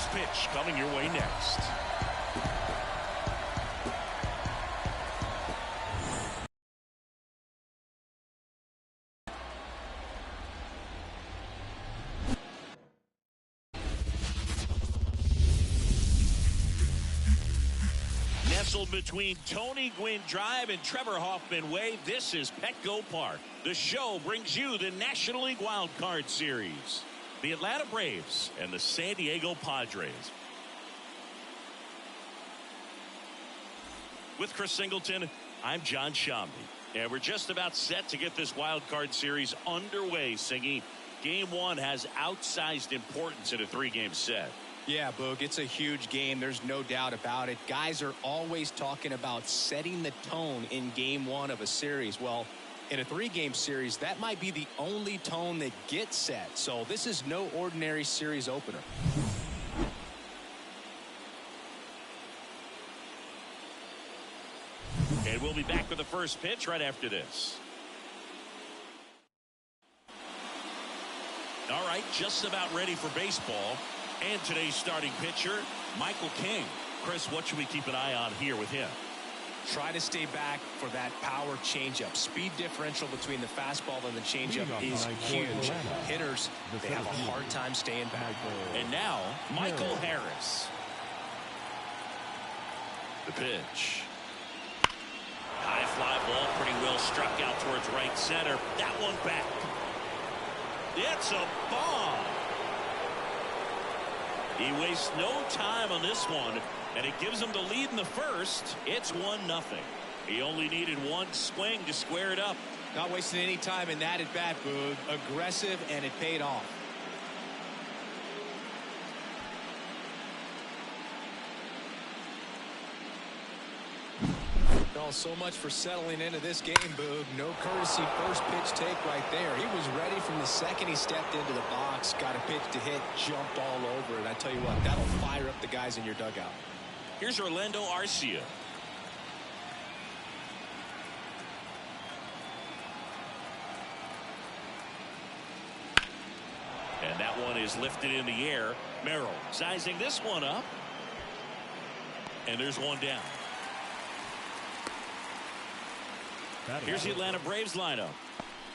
first pitch coming your way next. Nestled between Tony Gwynn Drive and Trevor Hoffman Way, this is Petco Park. The show brings you the National League Wild Card Series. The Atlanta Braves and the San Diego Padres. With Chris Singleton, I'm John Shambi. And we're just about set to get this Wild Card Series underway, Singy. Game one has outsized importance in a three-game set. Yeah, Boog, it's a huge game. There's no doubt about it. Guys are always talking about setting the tone in game one of a series. Well, in a three-game series, that might be the only tone that gets set. So this is no ordinary series opener. And we'll be back with the first pitch right after this. All right, just about ready for baseball. And today's starting pitcher, Michael King. Chris, what should we keep an eye on here with him? Try to stay back for that power changeup. Speed differential between the fastball and the changeup is huge. Hitters, they have a hard time staying back. And now, Michael Harris. The pitch. High fly ball, pretty well struck out towards right center. That one back. It's a bomb. He wastes no time on this one, and it gives him the lead in the first. It's 1-0. He only needed one swing to square it up. Not wasting any time in that at bat, Boog. Aggressive, and it paid off. Well, so much for settling into this game, Boog. No courtesy first pitch take right there. He was ready from the second he stepped into the box, got a pitch to hit, jumped all over it. I tell you what, that'll fire up the guys in your dugout. Here's Orlando Arcia. And that one is lifted in the air. Merrill sizing this one up. And there's one down. Here's the Atlanta Braves lineup.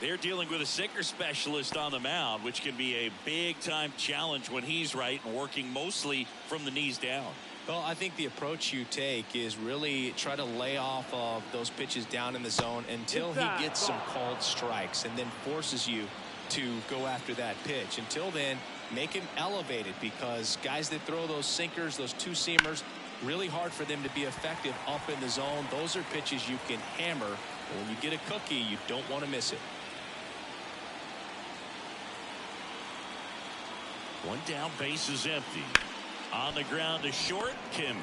They're dealing with a sinker specialist on the mound, which can be a big-time challenge when he's right and working mostly from the knees down. Well, I think the approach you take is really try to lay off of those pitches down in the zone until he gets some called strikes and then forces you to go after that pitch. Until then, make him elevated, because guys that throw those sinkers, those two-seamers, really hard for them to be effective up in the zone. Those are pitches you can hammer. When you get a cookie, you don't want to miss it. One down, base is empty. On the ground to short, Kim.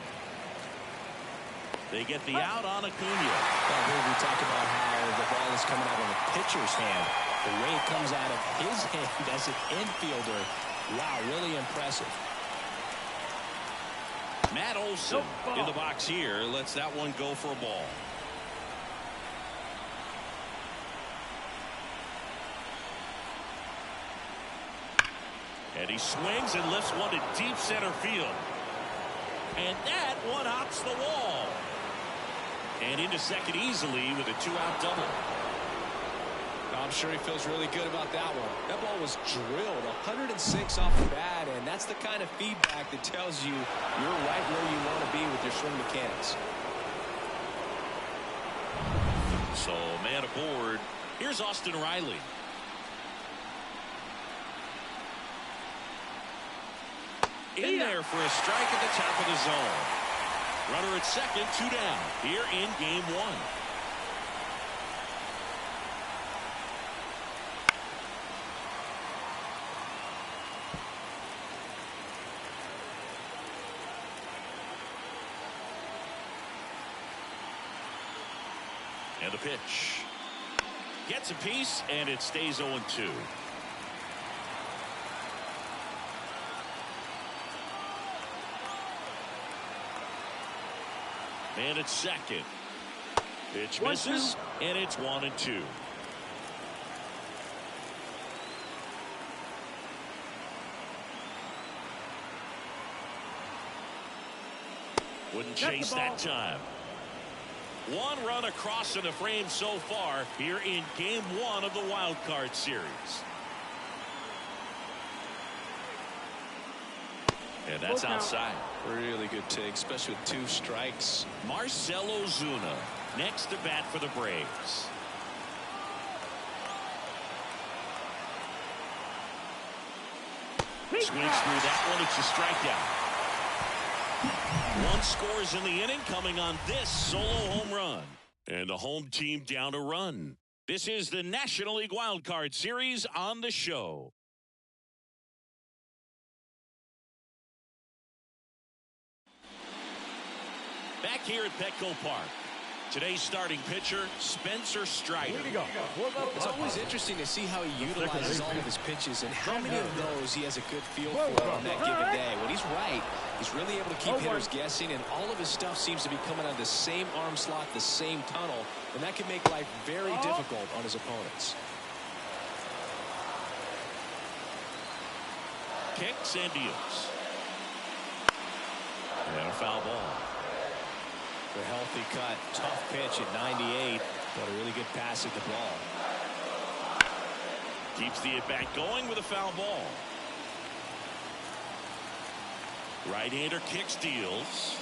They get the out on Acuna. Well, here we talk about how the ball is coming out of the pitcher's hand. The way it comes out of his hand as an infielder. Wow, really impressive. Matt Olson in the box here. Lets that one go for a ball. And he swings and lifts one to deep center field. And that one hops the wall. And into second easily with a two-out double. I'm sure he feels really good about that one. That ball was drilled 106 off the bat, and that's the kind of feedback that tells you you're right where you want to be with your swing mechanics. So, man aboard. Here's Austin Riley. In there for a strike at the top of the zone. Runner at second, two down here in game one. And the pitch. Gets a piece, and it stays 0-2. And it's second. Pitch misses, and it's 1-2. Wouldn't chase that time. 1 run across in the frame so far here in game 1 of the wild card series. And that's outside. Really good take, especially with 2 strikes. Marcell Ozuna next to bat for the Braves. Swings through that one. It's a strikeout. 1 scores in the inning, coming on this solo home run. And the home team down a run. This is the National League Wild Card Series on the show. Back here at Petco Park. Today's starting pitcher, Spencer Strider. It's always interesting to see how he utilizes all of his pitches and how many of those he has a good feel for on that given day. When he's right, he's really able to keep hitters guessing, and all of his stuff seems to be coming out of the same arm slot, the same tunnel, and that can make life very difficult on his opponents. Kicks and deals. And a foul ball. A healthy cut, tough pitch at 98, but a really good pass at the ball. Keeps the at-bat going with a foul ball. Right-hander kicks, deals.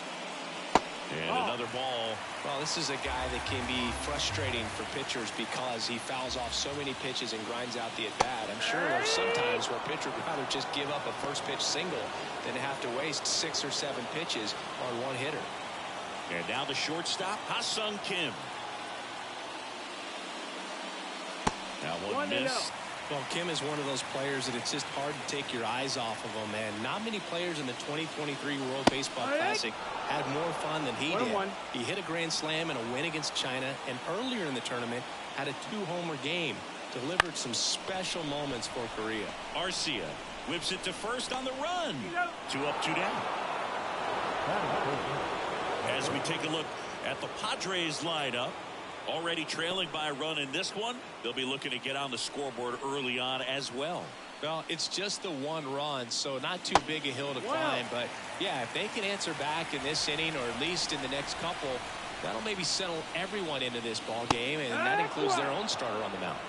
And another ball. Well, this is a guy that can be frustrating for pitchers because he fouls off so many pitches and grinds out the at-bat. I'm sure there's sometimes where a pitcher would rather just give up a first pitch single than to have to waste 6 or 7 pitches on one hitter. And now the shortstop, Ha-Sung Kim. That one missed. Well, Kim is one of those players that it's just hard to take your eyes off of him, and not many players in the 2023 World Baseball Classic had more fun than he did. He hit a grand slam in a win against China, and earlier in the tournament had a 2-homer game. Delivered some special moments for Korea. Arcia whips it to first on the run. 2 up, 2 down. As we take a look at the Padres lineup, already trailing by a run in this one, they'll be looking to get on the scoreboard early on as well. Well, it's just the 1 run, so not too big a hill to climb. But, yeah, if they can answer back in this inning or at least in the next couple, that'll maybe settle everyone into this ball game, and that includes their own starter on the mound.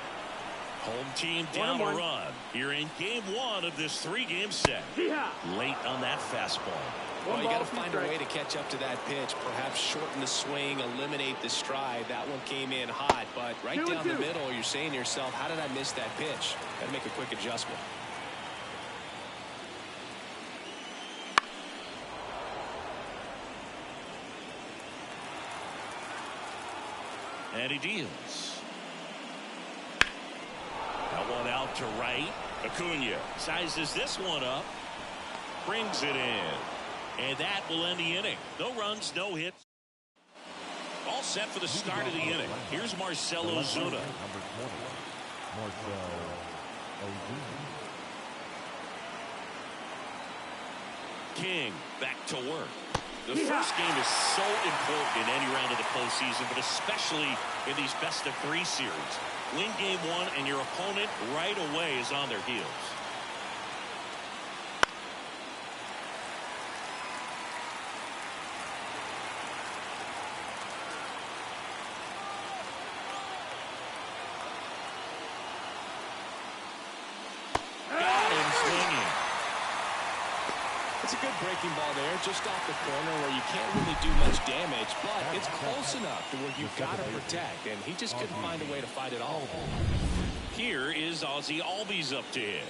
Home team down a run here in game 1 of this 3-game set. Late on that fastball. Well, you got to find a way to catch up to that pitch, perhaps shorten the swing, eliminate the stride. That one came in hot, but right down the middle, you're saying to yourself, how did I miss that pitch? Got to make a quick adjustment. And he deals. That one out to right. Acuna sizes this one up. Brings it in. And that will end the inning. No runs, no hits. All set for the start of the inning. Here's Marcell Ozuna. King back to work. The first game is so important in any round of the postseason, but especially in these best-of-3 series. Win game 1 and your opponent right away is on their heels. It's a good breaking ball there, just off the corner where you can't really do much damage, but it's close enough to where you've got to protect, and he just couldn't find a way to fight it all. Here is Ozzy Albies up to hit.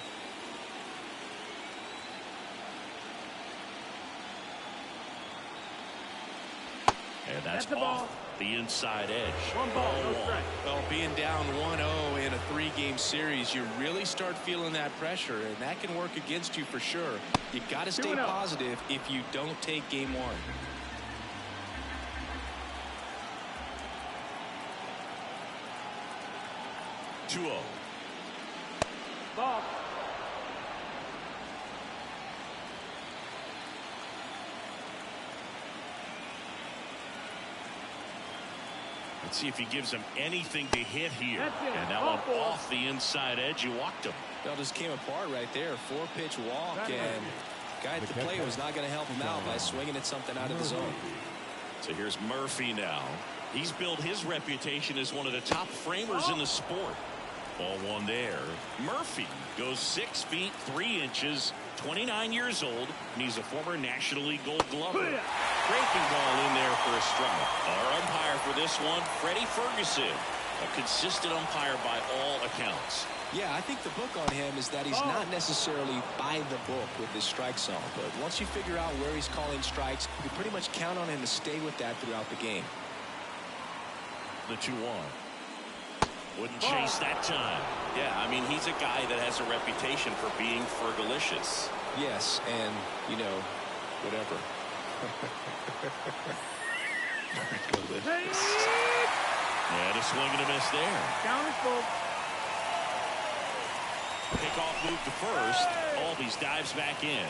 And that's off the inside edge. 1 ball, no strike. Well, being down 1-0 in a 3-game series, you really start feeling that pressure, and that can work against you for sure. You got to stay positive if you don't take game 1. Ball. Let's see if he gives him anything to hit here. And that Off one off the inside edge. You walked him. That just came apart right there. 4-pitch walk, and guy at the plate was not going to help him out by swinging at something out of the zone. So here's Murphy now. He's built his reputation as one of the top framers in the sport. Ball one there. Murphy goes 6 feet 3 inches, 29 years old, and he's a former National League Gold Glover. Breaking ball in there for a strike. Our umpire for this one, Freddie Ferguson. A consistent umpire by all accounts. Yeah, I think the book on him is that he's not necessarily by the book with his strike zone. But once you figure out where he's calling strikes, you pretty much count on him to stay with that throughout the game. The 2-1. Wouldn't chase that time. Yeah, I mean, he's a guy that has a reputation for being fergalicious. Yes, and, you know, whatever. And a swing and a miss there. Down is full. Pickoff move to first. Albies dives back in.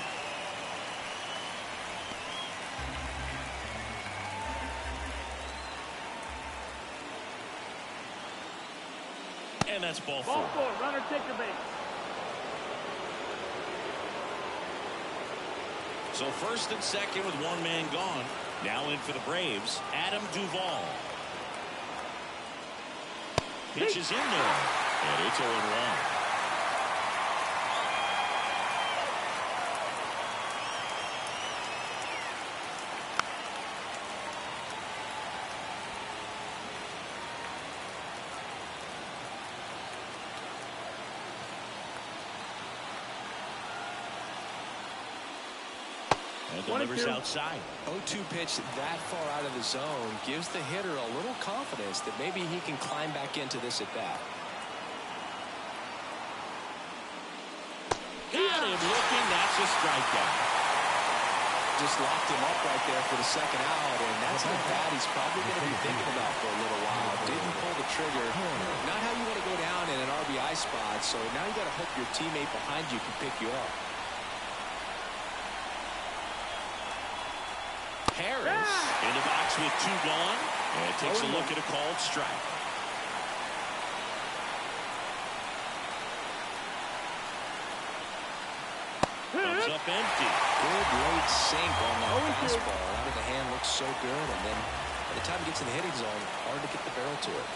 And that's ball four. Ball four. Runner take your base. So first and second with one man gone. Now in for the Braves, Adam Duvall. Pitch is in there. And it's 0-1. And delivers outside. 0-2 pitch that far out of the zone gives the hitter a little confidence that maybe he can climb back into this at bat. Got him looking. That's a strikeout. Just locked him up right there for the second out, and that's a bat he's probably going to be thinking about for a little while. Didn't pull the trigger. Not how you want to go down in an RBI spot, so now you got to hope your teammate behind you can pick you up. Harris in the box with 2 gone, and takes a look at a called strike. Comes up empty. Good late sink on that fastball. Out of the hand looks so good, and then by the time it gets in the hitting zone, hard to get the barrel to it.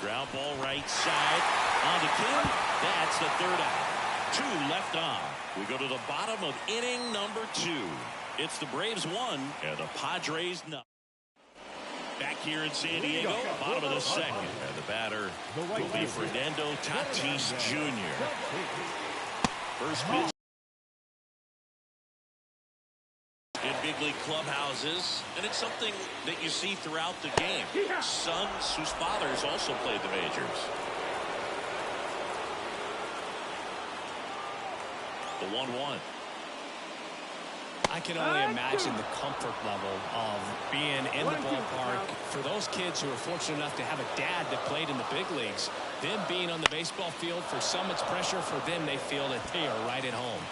Ground ball right side on the Kim. That's the third out. 2 left on. We go to the bottom of inning number 2. It's the Braves 1 and the Padres 9. Back here in San Diego, bottom of the second. And the batter will be Fernando Tatis Jr. First pitch. In big league clubhouses, and it's something that you see throughout the game. Sons whose fathers also played the majors. The 1-1. I can only imagine the comfort level of being in the ballpark for those kids who are fortunate enough to have a dad that played in the big leagues. Them being on the baseball field, for some it's pressure. For them, they feel that they are right at home.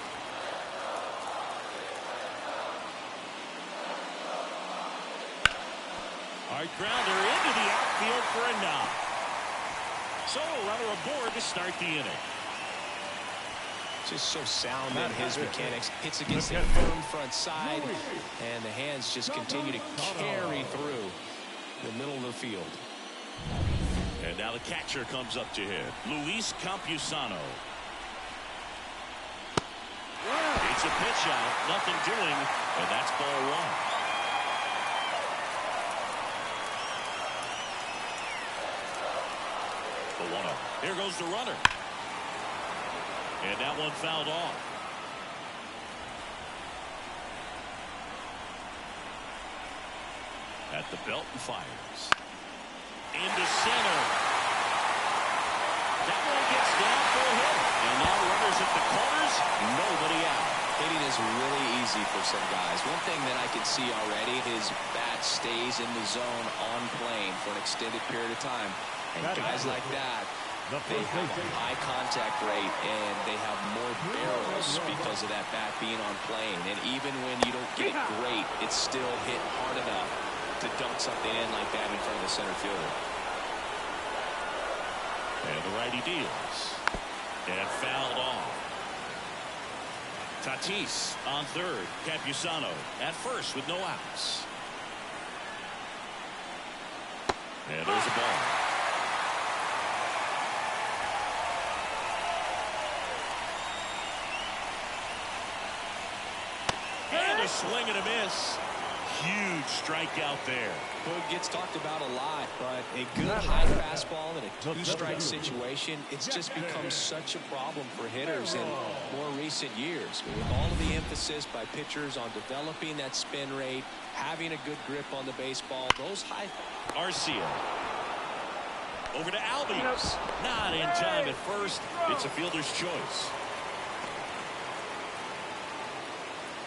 Hard grounder into the outfield for a knock. So a runner aboard to start the inning. Just so sound in his mechanics. Hits against the firm front side, and the hands just continue to carry through the middle of the field. And now the catcher comes up to him, Luis Campusano. It's a pitch out, nothing doing, and that's ball 1. The 1-0. Here goes the runner. And that one fouled off. At the belt and fires. Into center. That one gets down for a hit. And now runners at the corners. Nobody out. Hitting is really easy for some guys. One thing that I can see already, his bat stays in the zone on plane for an extended period of time. And guys like that, they have a high contact rate, and they have more barrels because of that bat being on plane. And even when you don't get it great, it's still hit hard enough to dunk something in like that in front of the center fielder. And the righty deals. And fouled off. Tatis on third. Campusano at first with no outs. And there's a ball. And a swing and a miss. Huge strikeout there. Boog gets talked about a lot, but a good high fastball in a two-strike situation, it's just become such a problem for hitters in more recent years. With all of the emphasis by pitchers on developing that spin rate, having a good grip on the baseball, those high... Arcia. Over to Albies. Not in time at first. It's a fielder's choice.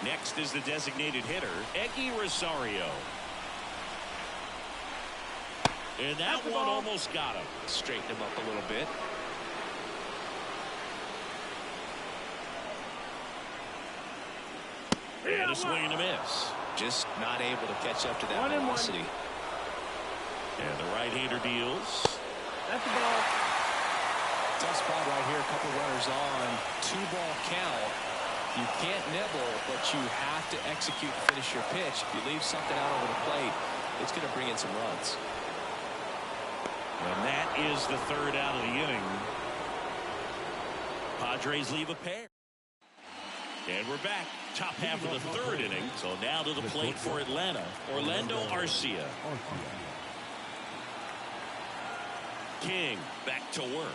Next is the designated hitter, Eggy Rosario. And that one almost got him. Straighten him up a little bit. And a swing and a miss. Just not able to catch up to that velocity. And the right-hander deals. That's the ball. Tough spot right here. A couple runners on. 2-ball count. You can't nibble, but you have to execute and finish your pitch. If you leave something out over the plate, it's going to bring in some runs. And that is the third out of the inning. Padres leave a pair. And we're back. Top half of the third inning. So now to the plate for Atlanta. Orlando Arcia. King back to work.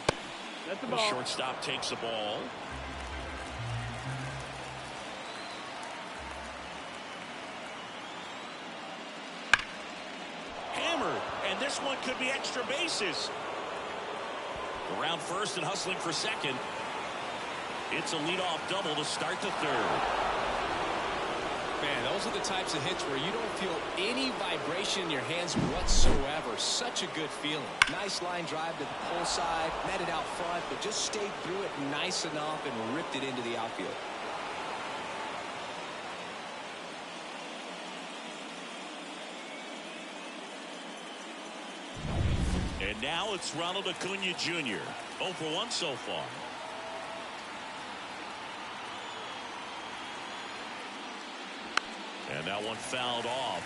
That's the The ball. shortstop takes the ball. Hammered, and this one could be extra bases. Around first and hustling for second. It's a leadoff double to start the third. Man, those are the types of hits where you don't feel any vibration in your hands whatsoever. Such a good feeling. Nice line drive to the pull side, met it out front, but just stayed through it nice enough and ripped it into the outfield. And now it's Ronald Acuna Jr. 0 for 1 so far. And that one fouled off.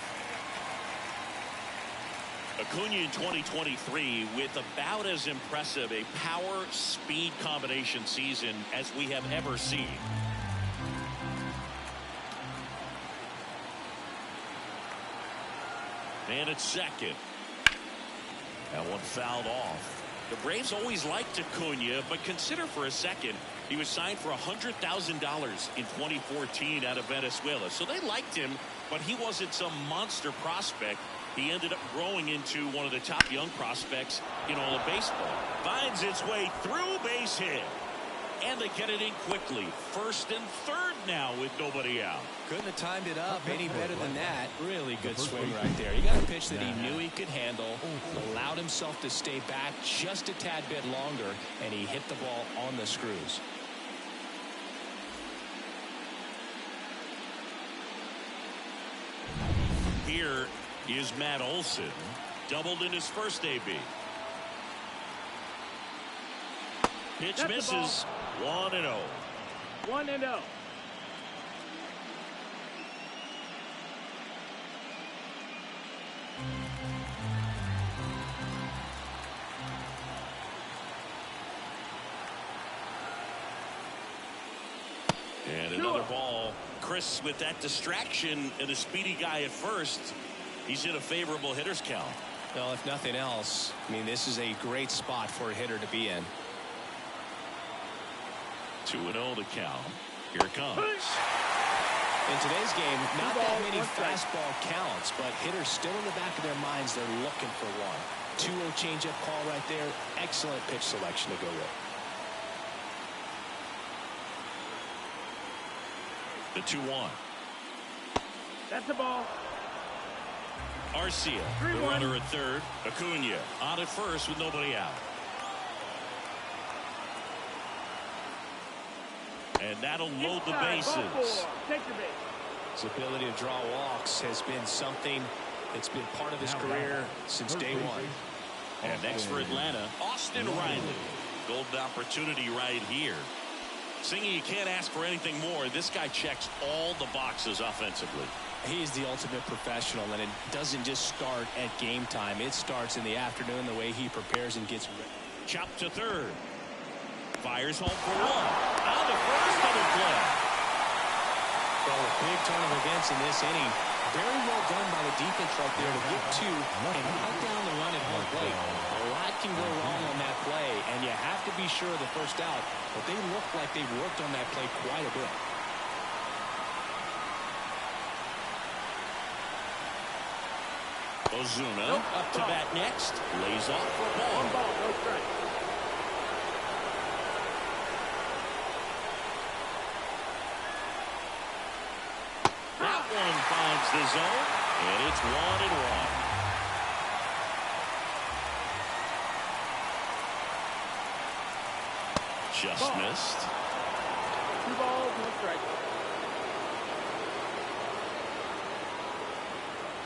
Acuna in 2023 with about as impressive a power-speed combination season as we have ever seen. And at second. That one fouled off. The Braves always liked Acuna, but consider for a second he was signed for $100,000 in 2014 out of Venezuela. So they liked him, but he wasn't some monster prospect. He ended up growing into one of the top young prospects in all of baseball. Finds its way through, base hit. And they get it in quickly. First and third now with nobody out. Couldn't have timed it up any better than that. Really good swing right there. He got a pitch that he knew he could handle, allowed himself to stay back just a tad bit longer, and he hit the ball on the screws. Here is Matt Olson. Doubled in his first AB. Pitch That's misses. 1-0. 1-0. And another ball. Chris, with that distraction and a speedy guy at first, he's in a favorable hitter's count. Well, if nothing else, I mean, this is a great spot for a hitter to be in. 2-0 to count. Here it comes. In today's game, not that many fastball counts, but hitters still in the back of their minds, they're looking for one. 2-0 changeup call right there. Excellent pitch selection to go with. The 2-1. That's the ball. Arcia, the runner at third. Acuna on at first with nobody out. And that'll load the bases. Take the base. His ability to draw walks has been something that's been part of his career since day one. And next for Atlanta, Austin Riley. Golden opportunity right here. Singing, you can't ask for anything more. This guy checks all the boxes offensively. He's the ultimate professional, and it doesn't just start at game time. It starts in the afternoon, the way he prepares and gets ready. Chop to third. Fires home for one. On to first, double play. Well, a big turn of events in this inning. Very well done by the defense right there to get two and cut down the run at home plate. A lot can go wrong on that play, and you have to be sure of the first out, but they look like they've worked on that play quite a bit. Ozuna up to bat next. Lays off for a ball. 1 ball, no strike. That one finds the zone, and it's 1-1. Just missed. 2 balls, no strike.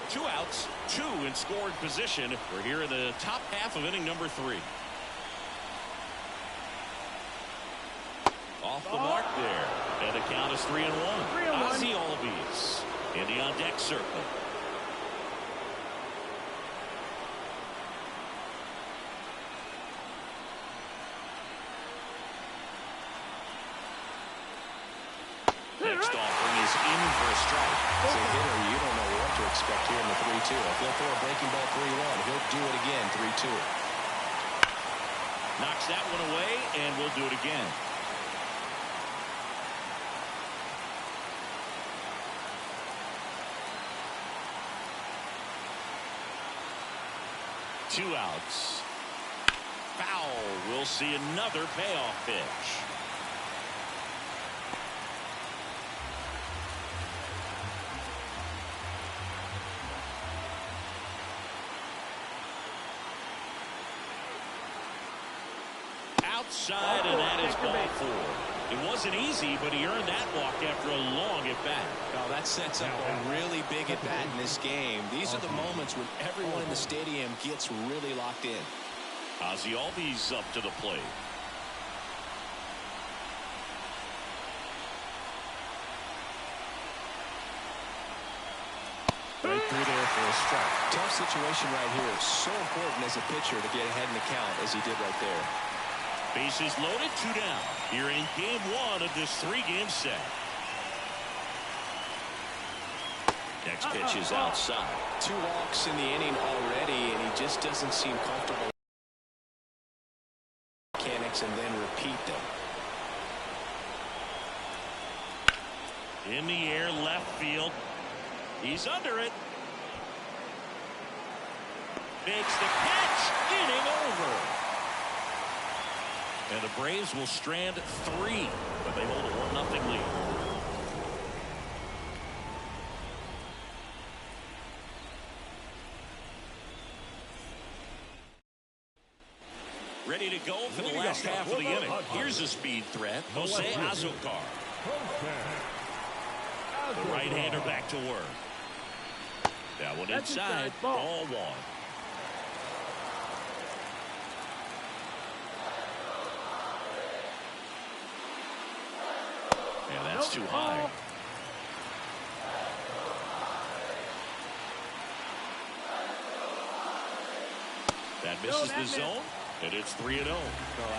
2 outs, 2 in scored position. We're here in the top half of inning number 3. Off the mark there. And the count is 3-1. Ozzy Albies in the on deck circle. Next offering is in for a strike. As a hitter, you don't know what to expect here in the 3-2. If he'll throw a breaking ball 3-1, he'll do it again 3-2. Knocks that one away, and we'll do it again. Two outs. Foul. We'll see another payoff pitch. Outside, and that is ball 4. It wasn't easy, but he earned that walk after a long at-bat. Now that sets up a really big at-bat in this game. These are the moments when everyone in the stadium gets really locked in. Ozzy Albies up to the plate. Right through there for a strike. Tough situation right here. It's so important as a pitcher to get ahead in the count as he did right there. Bases loaded, 2 down. Here in game 1 of this 3-game set. Next pitch is outside. 2 walks in the inning already, and he just doesn't seem comfortable. Mechanics and then repeat them. In the air, left field. He's under it. Makes the catch. Inning over. And the Braves will strand 3, but they hold a 1-0 lead. Ready to go for the last half of the inning. Here's a speed threat. Jose Azocar. The right-hander back to work. That one inside. Ball 1. And that's too high. That misses the zone, and it's 3-0. Well,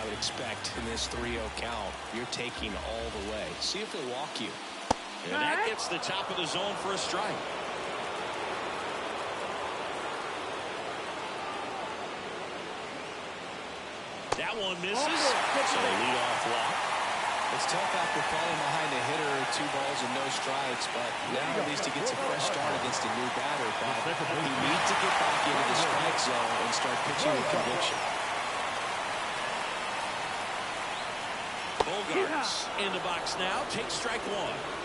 I would expect in this 3-0 count, you're taking all the way. See if they'll walk you. And that gets the top of the zone for a strike. That one misses. It's a leadoff walk. It's tough after falling behind a hitter, 2 balls and no strikes, but now at least he gets a fresh start against a new batter. But he needs to get back into the strike zone and start pitching with conviction. Bogarts in the box now. Takes strike 1.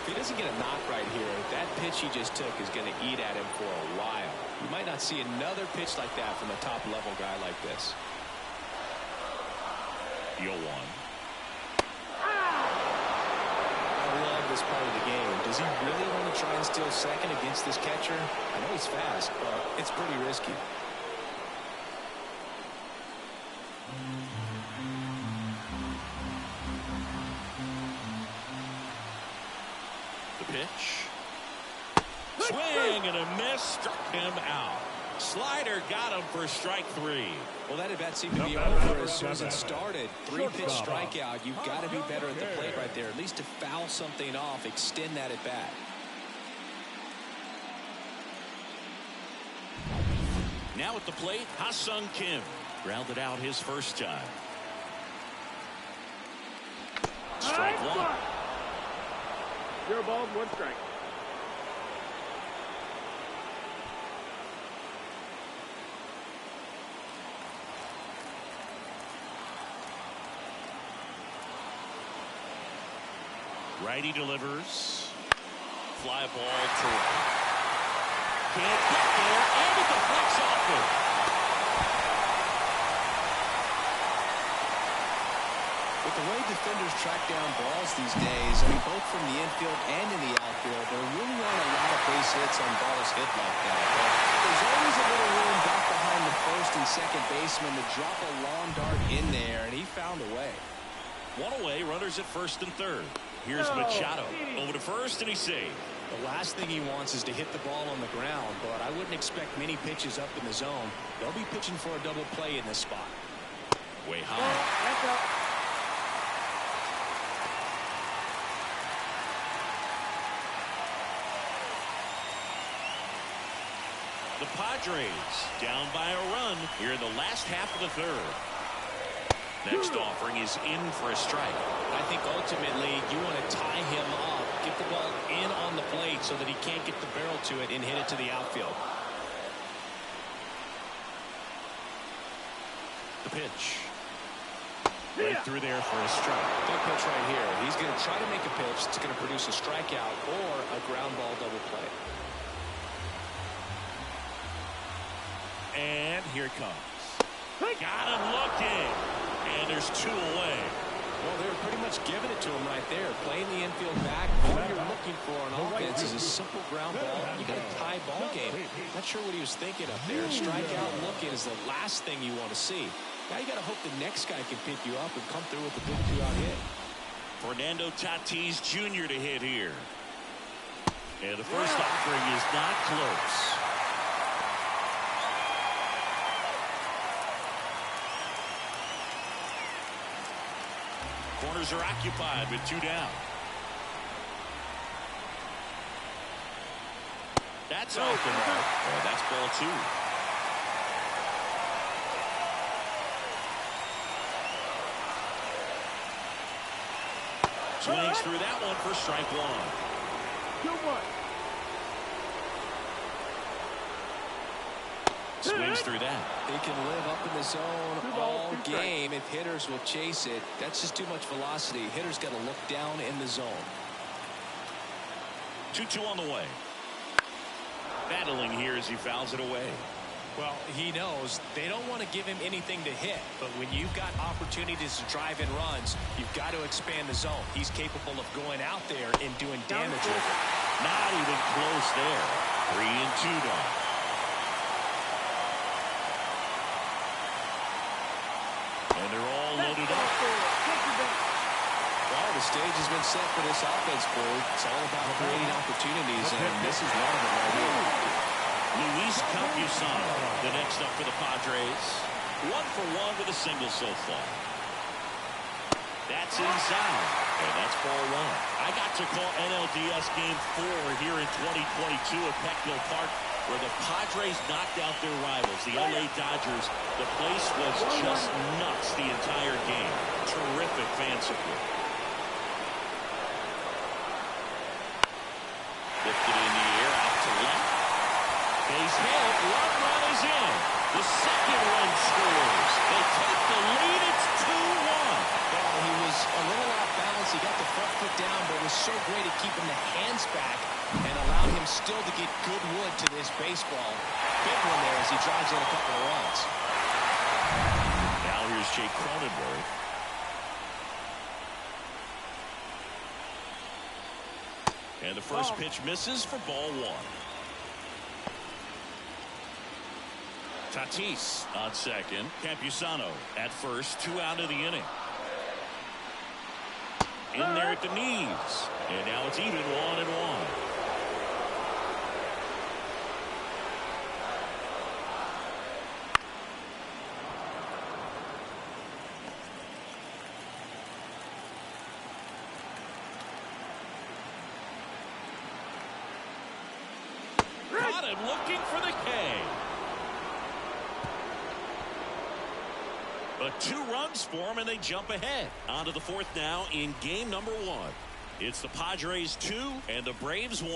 If he doesn't get a knock right here, that pitch he just took is going to eat at him for a while. You might not see another pitch like that from a top-level guy like this. 0-1. I love this part of the game. Does he really want to try and steal second against this catcher? I know he's fast, but it's pretty risky. The pitch. Swing and a miss. Struck him out. Slider got him for strike 3. Well, that at bat seemed to be over as soon as it started. 3-pitch strikeout. You've got to be better at the plate right there. At least to foul something off, extend that at bat. Now at the plate, Ha-Sung Kim. Grounded out his first time. Strike 1. 0 balls, 1 strike. Righty delivers. Fly ball to right. Can't get there, and it deflects off it. With the way defenders track down balls these days, I mean, both from the infield and in the outfield, there really aren't a lot of base hits on balls hit like that. But there's always a little room back behind the first and second baseman to drop a long dart in there, and he found a way. One away, runners at first and third. Here's Machado over to first, and he's saved. The last thing he wants is to hit the ball on the ground, but I wouldn't expect many pitches up in the zone. They'll be pitching for a double play in this spot. Way high. That's up. The Padres down by a run here in the last half of the third. Next offering is in for a strike. I think ultimately you want to tie him up, get the ball in on the plate so that he can't get the barrel to it and hit it to the outfield. The pitch. Right through there for a strike. Big pitch right here. He's going to try to make a pitch that's going to produce a strikeout or a ground ball double play. And here it comes. Got him looking. And there's 2 away. Well, they were pretty much giving it to him right there. Playing the infield back. All you're looking for on offense is a simple ground ball. You got a tie ball game. Not sure what he was thinking up there. Strikeout looking is the last thing you want to see. Now you got to hope the next guy can pick you up and come through with a big 2-out hit. Fernando Tatis Jr. to hit here. And the first offering is not close. Corners are occupied with 2 down. That's off the mark. Oh, that's ball 2. Swings through that one for strike 1. 2-1. Swings through that. They can live up in the zone all game if hitters will chase it. That's just too much velocity. Hitters got to look down in the zone. 2-2 on the way. Battling here as he fouls it away. Well, he knows they don't want to give him anything to hit, but when you've got opportunities to drive in runs, you've got to expand the zone. He's capable of going out there and doing damage with it. Not even close there. 3-2 down. And they're all loaded up. Well, the stage has been set for this offense, Ford. It's all about creating opportunities, and this is one of them right here. Luis Campusano, the next up for the Padres. 1 for 1 with a single so far. That's inside, and that's ball 1. I got to call NLDS Game 4 here in 2022 at Petco Park, where the Padres knocked out their rivals, the LA Dodgers. The place was just nuts the entire game. Terrific fan support. Lifted in the air, out to left. Base hit, run is in. The second one scores. They take the lead. It's 2-1. Well, he was a little off balance. He got the front foot down, but it was so great at keeping the hands back and allowed him still to get good wood to this baseball. Big one there as he drives in a couple of runs. Now here's Jake Cronenworth. And the first pitch misses for ball 1. Tatis on second. Campusano at first. 2 out of the inning. in there at the knees. And now it's even 1-1. Got him looking for the K. But 2 runs for him, and they jump ahead. On to the 4th now in game number 1. It's the Padres 2 and the Braves 1.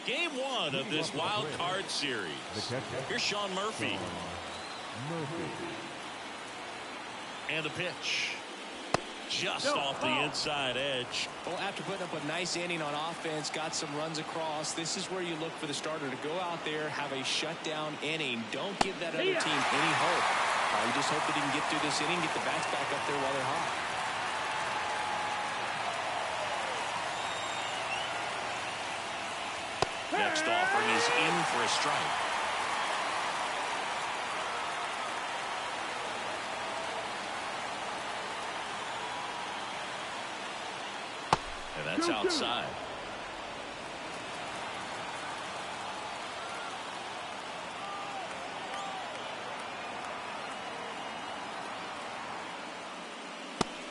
Game 1 of this wild card series. Here's Sean Murphy. And the pitch. Just off the inside edge. Well, after putting up a nice inning on offense, got some runs across, this is where you look for the starter to go out there, have a shutdown inning. Don't give that other team any hope. You just hope that he can get through this inning, get the bats back up there while they're hot. Next offering is in for a strike. And that's outside.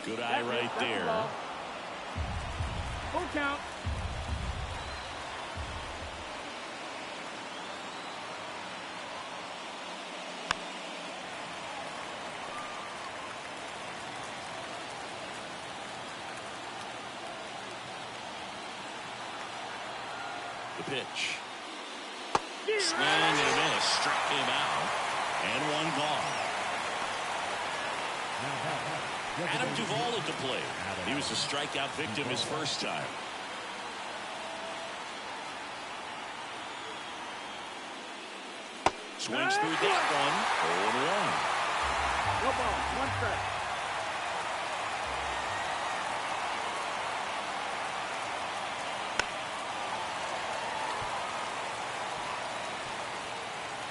Good eye right there. Full count. The pitch. Swing and a miss. Struck him out. And one gone. Adam Duvall at the plate. He was a strikeout victim his first time. Swings through that one. 0-1. No ball. 1 strike.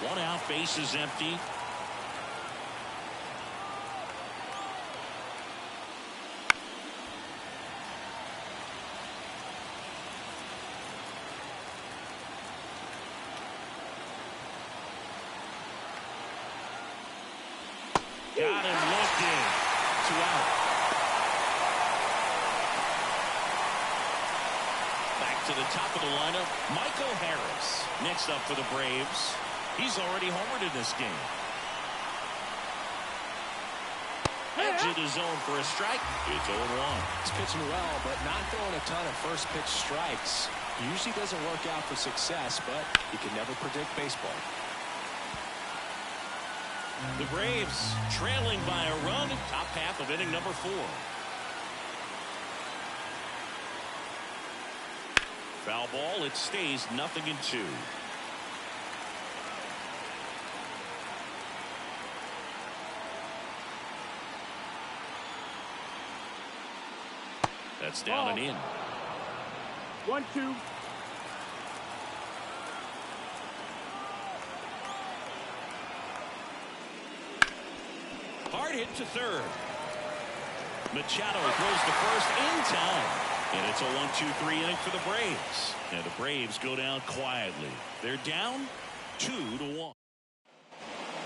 One out, base is empty. Got him looking. 2 out. Back to the top of the lineup, Michael Harris. Next up for the Braves. He's already homered in this game. Edge his zone for a strike. It's 0-1. He's pitching well, but not throwing a ton of first pitch strikes. Usually doesn't work out for success, but you can never predict baseball. The Braves trailing by a run. Top half of inning number 4. Foul ball. It stays 0-2. That's down and in. 1-2. Hard hit to third. Machado throws to first in time. And it's a 1-2-3 inning for the Braves. And the Braves go down quietly. They're down 2-1.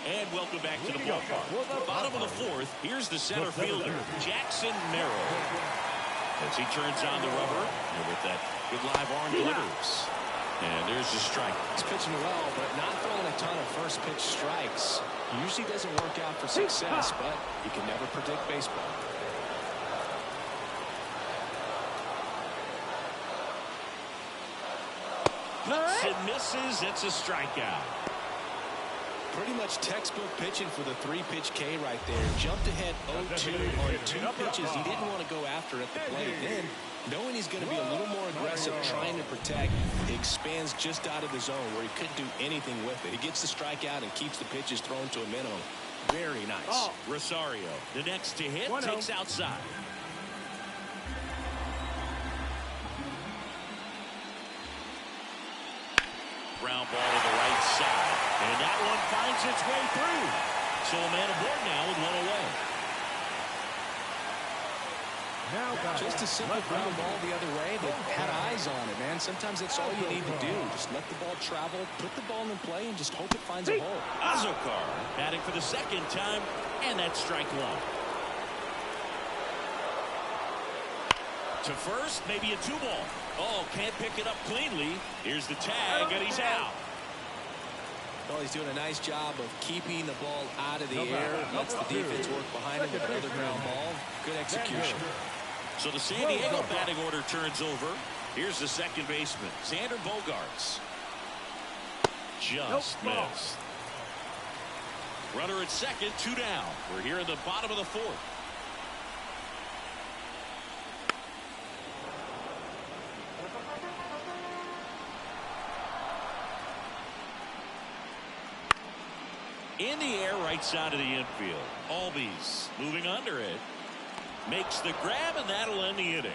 And welcome back to the ballpark. Bottom of the 4th, here's the center fielder, Jackson Merrill. As he turns on the rubber, and with that good live arm glitters. And there's the strike. He's pitching well, but not throwing a ton of first pitch strikes. Usually doesn't work out for success, but you can never predict baseball. Hits and misses. It's a strikeout. Pretty much textbook pitching for the 3-pitch K right there. Jumped ahead 0-2 on 2 pitches he didn't want to go after at the plate. Then, knowing he's going to be a little more aggressive trying to protect, he expands just out of the zone where he couldn't do anything with it. He gets the strikeout and keeps the pitches thrown to a minimum. Very nice. Rosario, the next to hit, takes outside. Ground ball to the right side. And that one finds its way through. So a man aboard now with one away. Just a simple ground ball the other way that had eyes on it, man. Sometimes that's all you need to do. Just let the ball travel, put the ball in play, and just hope it finds a hole. Azokar batting for the second time, and that's strike one. To first, maybe a 2-ball. Oh, can't pick it up cleanly. Here's the tag, and he's out. Well, he's doing a nice job of keeping the ball out of the air. Lets the defense work behind him with another ground ball. Good execution. So the San Diego batting order turns over. Here's the second baseman, Xander Bogaerts. Just missed. Runner at second, 2 down. We're here in the bottom of the fourth. In the air, right side of the infield. Albies moving under it. Makes the grab, and that'll end the inning.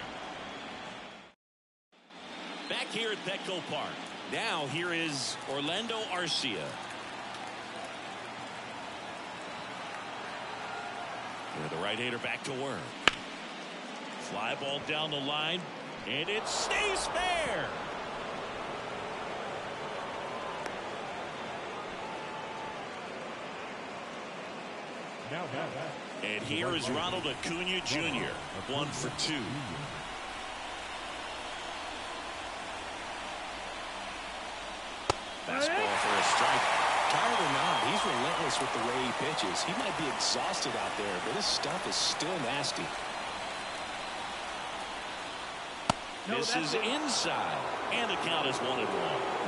Back here at Petco Park. Now here is Orlando Arcia. And the right-hander back to work. Fly ball down the line, and it stays fair. And here is Ronald Acuna Jr. 1 for 2. Fastball for a strike. Tired or not, he's relentless with the way he pitches. He might be exhausted out there, but his stuff is still nasty. This is inside, and the count is 1-1.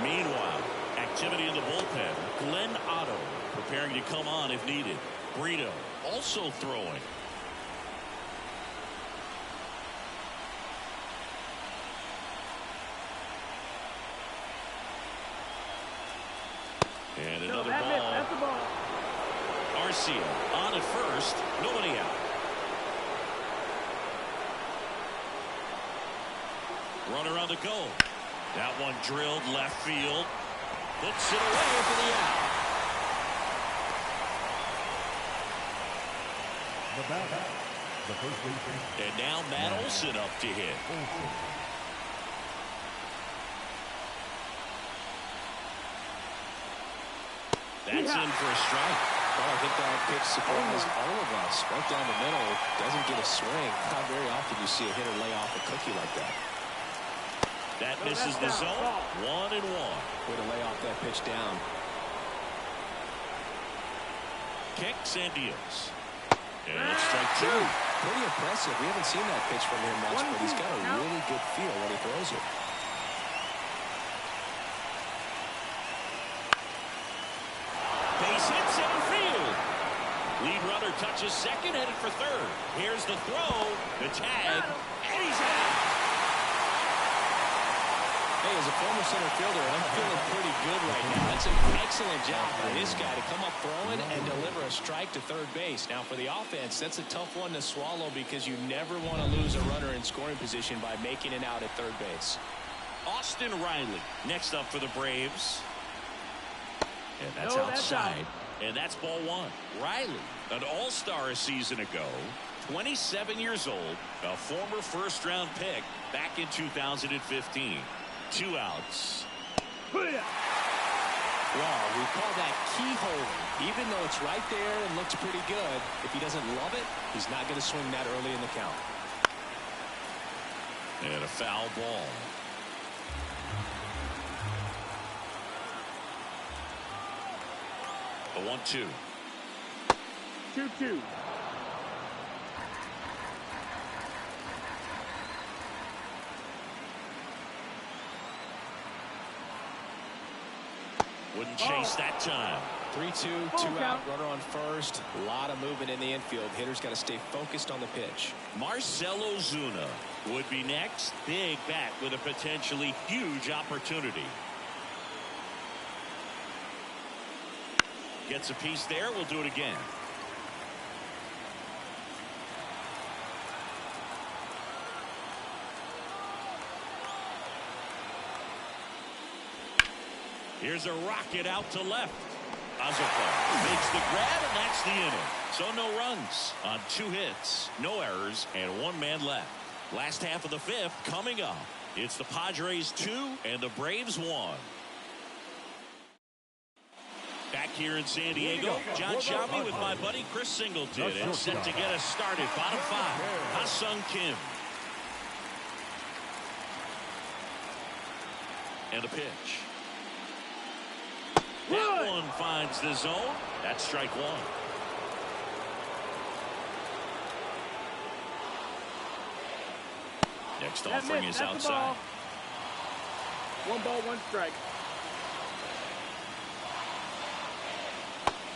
Meanwhile, activity in the bullpen. Glenn Otto preparing to come on if needed. Brito also throwing. And another ball. Arcia on at first. Nobody out. Runner on the go. That one drilled left field. Puts it away for the out. And now Matt Olson up to hit. That's in for a strike. Well, I think that pitch surprised all of us. Right down the middle, doesn't get a swing. Not very often you see a hitter lay off a cookie like that. That misses the zone. 1-1. Way to lay off that pitch down. Kicks and deals. And it's strike 2. Pretty impressive. We haven't seen that pitch from him much, but he's got a really good feel when he throws it. Base hit center field. Lead runner touches second, headed for third. Here's the throw, the tag, and he's out. Hey, as a former center fielder, I'm feeling pretty good right now. That's an excellent job by this guy to come up throwing and deliver a strike to third base. Now for the offense, that's a tough one to swallow because you never want to lose a runner in scoring position by making it out at third base. Austin Riley next up for the Braves. And that's outside. And that's ball 1. Riley, an all-star a season ago, 27 years old, a former first-round pick back in 2015. 2 outs. Well, we call that key holding. Even though it's right there and looks pretty good, if he doesn't love it, he's not going to swing that early in the count. And a foul ball. A 1-2. 2-2. Wouldn't chase that time. 3-2, 2 out, runner on first. A lot of movement in the infield. Hitters got to stay focused on the pitch. Marcell Ozuna would be next. Big bat with a potentially huge opportunity. Gets a piece there. We'll do it again. Here's a rocket out to left. Mazzucchelli makes the grab, and that's the inning. So no runs on 2 hits, no errors, and 1 man left. Last half of the 5th coming up. It's the Padres 2 and the Braves 1. Back here in San Diego, John Shabby with my buddy Chris Singleton, and set to get us started. Bottom 5, Ha-Sung Kim. And a pitch. That one finds the zone. That's strike 1. Next offering is outside. 1 ball, 1 strike.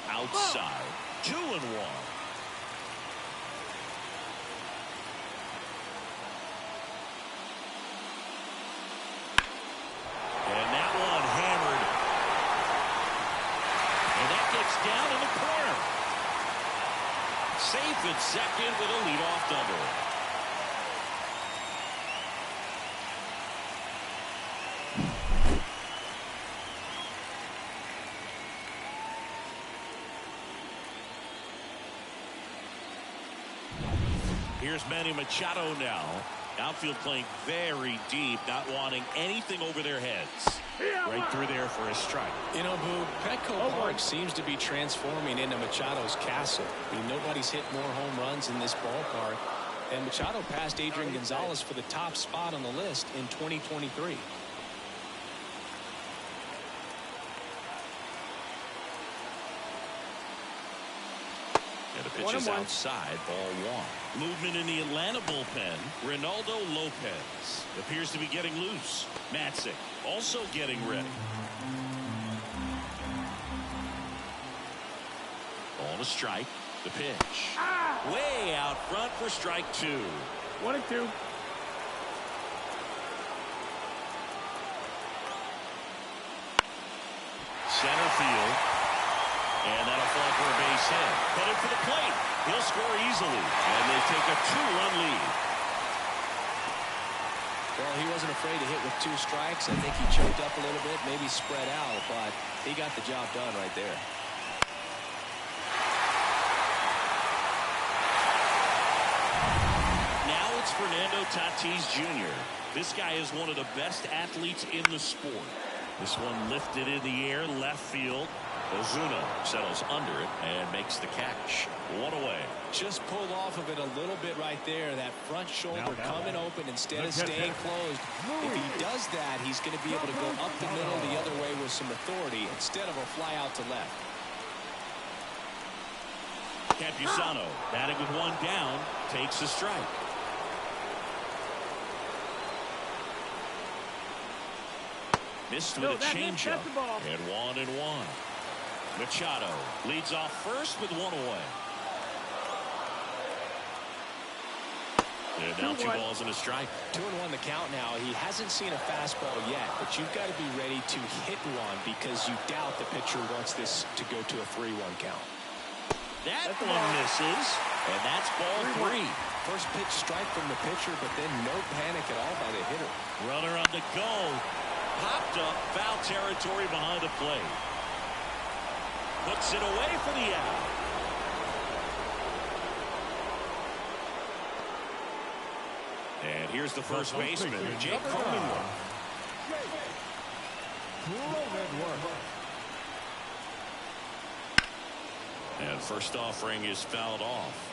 Outside. 2-1. And that one hammered. And that gets down in the corner. Safe at second with a leadoff double. Here's Manny Machado now. Outfield playing very deep, not wanting anything over their heads. Right through there for a strike. You know, Boo, Petco Park seems to be transforming into Machado's castle. I mean, nobody's hit more home runs in this ballpark. And Machado passed Adrian Gonzalez for the top spot on the list in 2023. And the pitch is outside, ball 1. Movement in the Atlanta bullpen. Ronaldo Lopez appears to be getting loose. Matzik also getting ready. On a strike. The pitch. Way out front for strike 2. 1-2. Center field. And that'll fall for a base hit. Headed for the plate. He'll score easily. And they take a 2-run lead. Well, he wasn't afraid to hit with 2 strikes. I think he choked up a little bit, maybe spread out, but he got the job done right there. Now it's Fernando Tatis Jr. This guy is one of the best athletes in the sport. This one lifted in the air, left field. Ozuna settles under it and makes the catch. 1 away. Just pulled off of it a little bit right there. That front shoulder coming open instead of staying closed. If he does that, he's going to be able to go up the middle the other way with some authority instead of a fly out to left. Campusano batting with 1 down, takes a strike. Missed with a changeup. And 1-1. Machado leads off first with 1 away. And now 2 balls and a strike. 2-1 the count now. He hasn't seen a fastball yet, but you've got to be ready to hit one because you doubt the pitcher wants this to go to a 3-1 count. That one misses, and that's ball 3. First pitch strike from the pitcher, but then no panic at all by the hitter. Runner on the go. Popped up, foul territory behind the plate. Puts it away for the out. And here's the first baseman, Jake Cronenworth. And first offering is fouled off.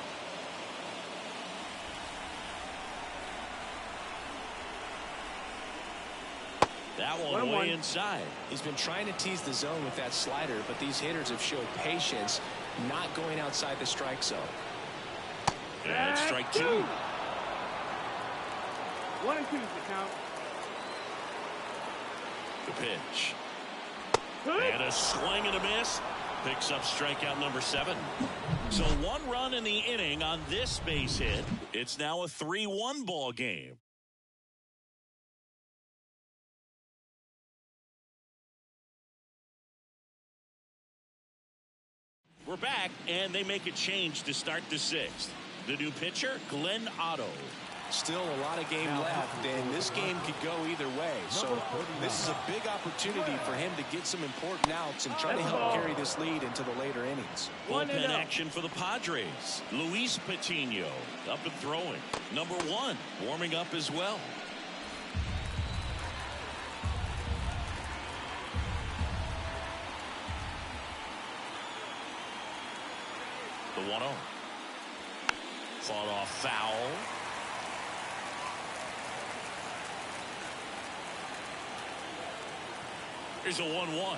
That one way inside. He's been trying to tease the zone with that slider, but these hitters have showed patience, not going outside the strike zone. And strike 2. 1-2 is the count. The pitch. And a swing and a miss. Picks up strikeout number 7. So 1 run in the inning on this base hit. It's now a 3-1 ball game. We're back, and they make a change to start the 6th. The new pitcher, Glenn Otto. Still a lot of game left, and this game could go either way. So this is a big opportunity for him to get some important outs and try to help carry this lead into the later innings. Bullpen action for the Padres. Luis Patino up and throwing. Number 1 warming up as well. The 1-0. Fought off foul. Here's a 1-1.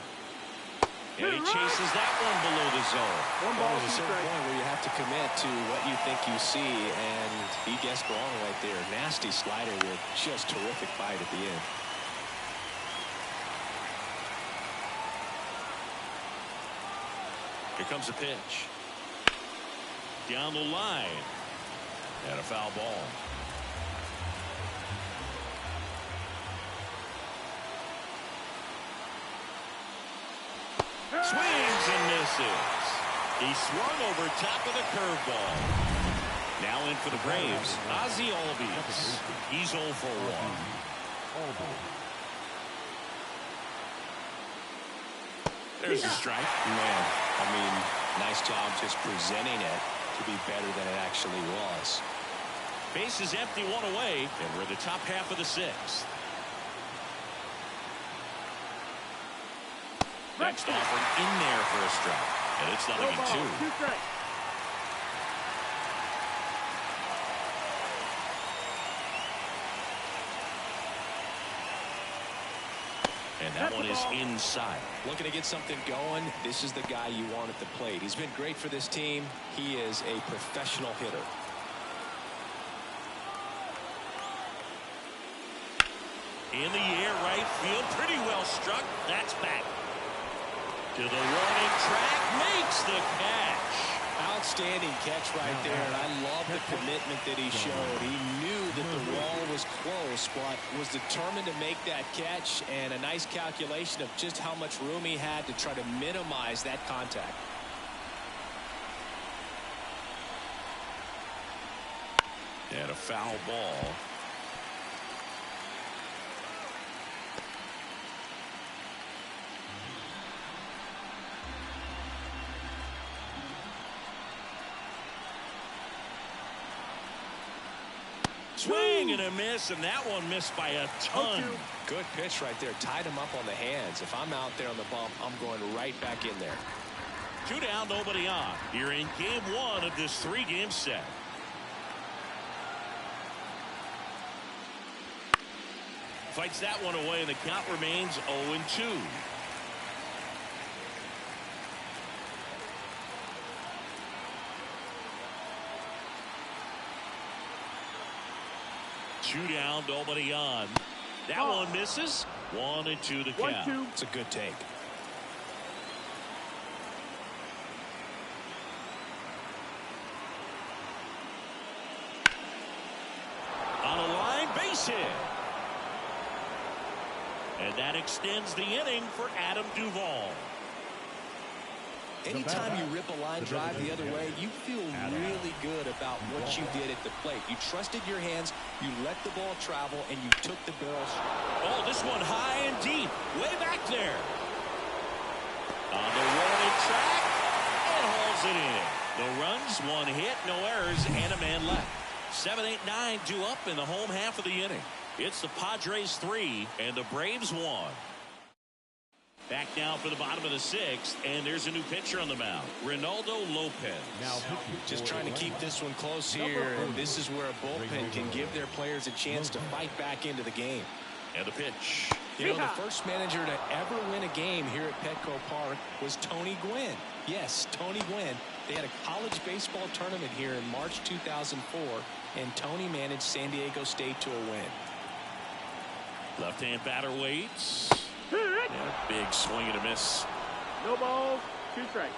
And he chases that one below the zone. There's a certain point where you have to commit to what you think you see, and he guessed wrong right there. Nasty slider with just terrific bite at the end. Here comes a pitch. Down the line. And a foul ball. Swings and misses. He swung over top of the curveball. Now in for the Braves, Ozzie Albies. He's 0 for 1. There's a strike. Man, I mean, nice job just presenting it to be better than it actually was. Base is empty, 1 away, and we're in the top half of the 6th. Next offering in there for a strike. And it's 0-2. And that one is inside. Looking to get something going. This is the guy you want at the plate. He's been great for this team. He is a professional hitter. In the air, right field, pretty well struck. That's back to the warning track, makes the catch. Outstanding catch right there, and I love the commitment that he showed. He knew that the wall was close, but was determined to make that catch, and a nice calculation of just how much room he had to try to minimize that contact. And a foul ball. Swing and a miss, and that one missed by a ton. Good pitch right there. Tied him up on the hands. If I'm out there on the bump, I'm going right back in there. 2 down, nobody on. Here in game 1 of this 3-game set. Fights that one away, and the count remains 0-2. Two down, nobody on. That one misses. 1-2 the count. It's a good take. On a line, base hit. And that extends the inning for Adam Duvall. Anytime you rip a line drive the other way, you feel really good about what you did at the plate. You trusted your hands, you let the ball travel, and you took the barrel. Oh, this one high and deep, way back there. On the warning track, and hauls it in. The runs, 1 hit, no errors, and a man left. 7, 8, 9 due up in the home half of the inning. It's the Padres 3 and the Braves 1. Back now for the bottom of the 6th, and there's a new pitcher on the mound, Ronaldo Lopez. Now, just trying to keep this one close here, and this is where a bullpen can give their players a chance to fight back into the game. And the pitch. You know, the first manager to ever win a game here at Petco Park was Tony Gwynn. Yes, Tony Gwynn. They had a college baseball tournament here in March 2004, and Tony managed San Diego State to a win. Left-hand batter waits. And a big swing and a miss. No balls, 2 strikes.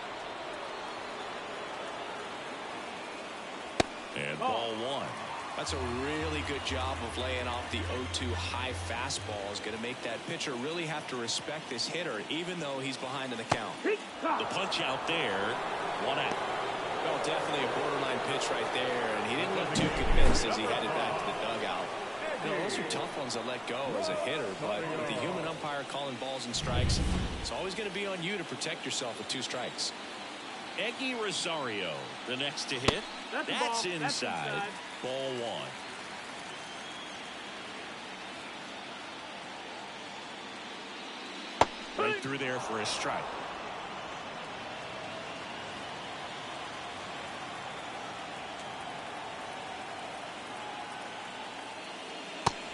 And ball 1. That's a really good job of laying off the 0-2 high fastball. Is going to make that pitcher really have to respect this hitter, even though he's behind in the count. The punch out there, 1 out. Well, definitely a borderline pitch right there, and he didn't look too convinced as he headed back to the dugout. decisions to let go as a hitter, but with the human umpire calling balls and strikes, it's always going to be on you to protect yourself with 2 strikes. Eggy Rosario, the next to hit. That's inside. Ball 1. Right through there for a strike.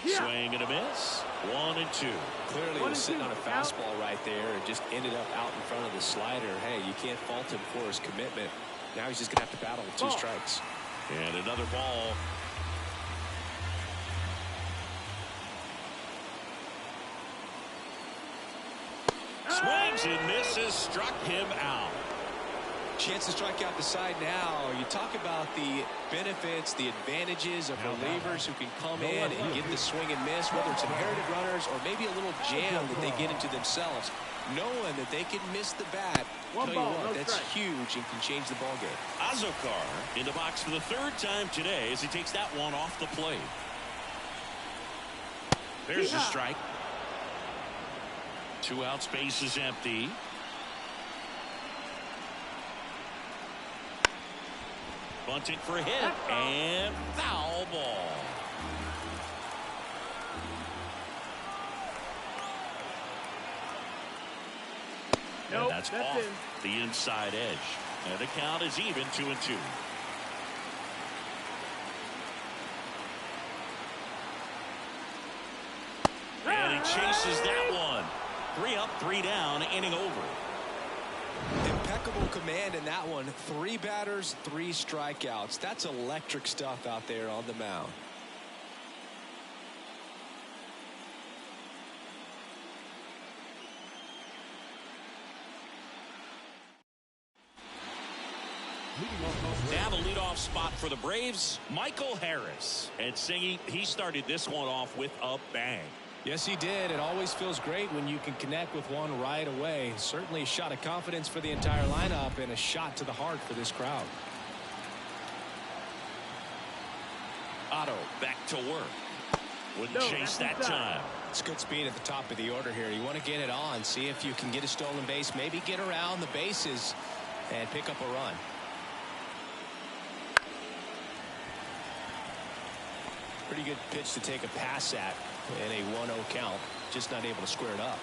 Swing and a miss. 1 and 2. Clearly he was sitting on a fastball right there and just ended up out in front of the slider. Hey, you can't fault him for his commitment. Now he's just going to have to battle with 2 strikes. And another ball. Swings and misses. Struck him out. Chance to strike out the side now. You talk about the benefits, the advantages of relievers who can come in and get the swing and miss, whether it's inherited runners or maybe a little jam that they get into themselves. Knowing that they can miss the bat, tell you what, that's huge and can change the ball game. Azokar in the box for the 3rd time today as he takes that one off the plate. There's the strike. 2 outs, base is empty. Bunting for a hit and foul ball. And that's off the inside edge. And the count is even 2 and 2. And he chases that one. 3 up, 3 down, inning over. Impeccable command in that one. 3 batters, 3 strikeouts. That's electric stuff out there on the mound. Now the leadoff spot for the Braves, Michael Harris. And Singy, he started this one off with a bang. Yes, he did. It always feels great when you can connect with one right away. Certainly a shot of confidence for the entire lineup and a shot to the heart for this crowd. Otto back to work. Wouldn't chase that time. It's good speed at the top of the order here. You want to get it on, see if you can get a stolen base, maybe get around the bases and pick up a run. Pretty good pitch to take a pass at in a 1-0 count. Just not able to square it up.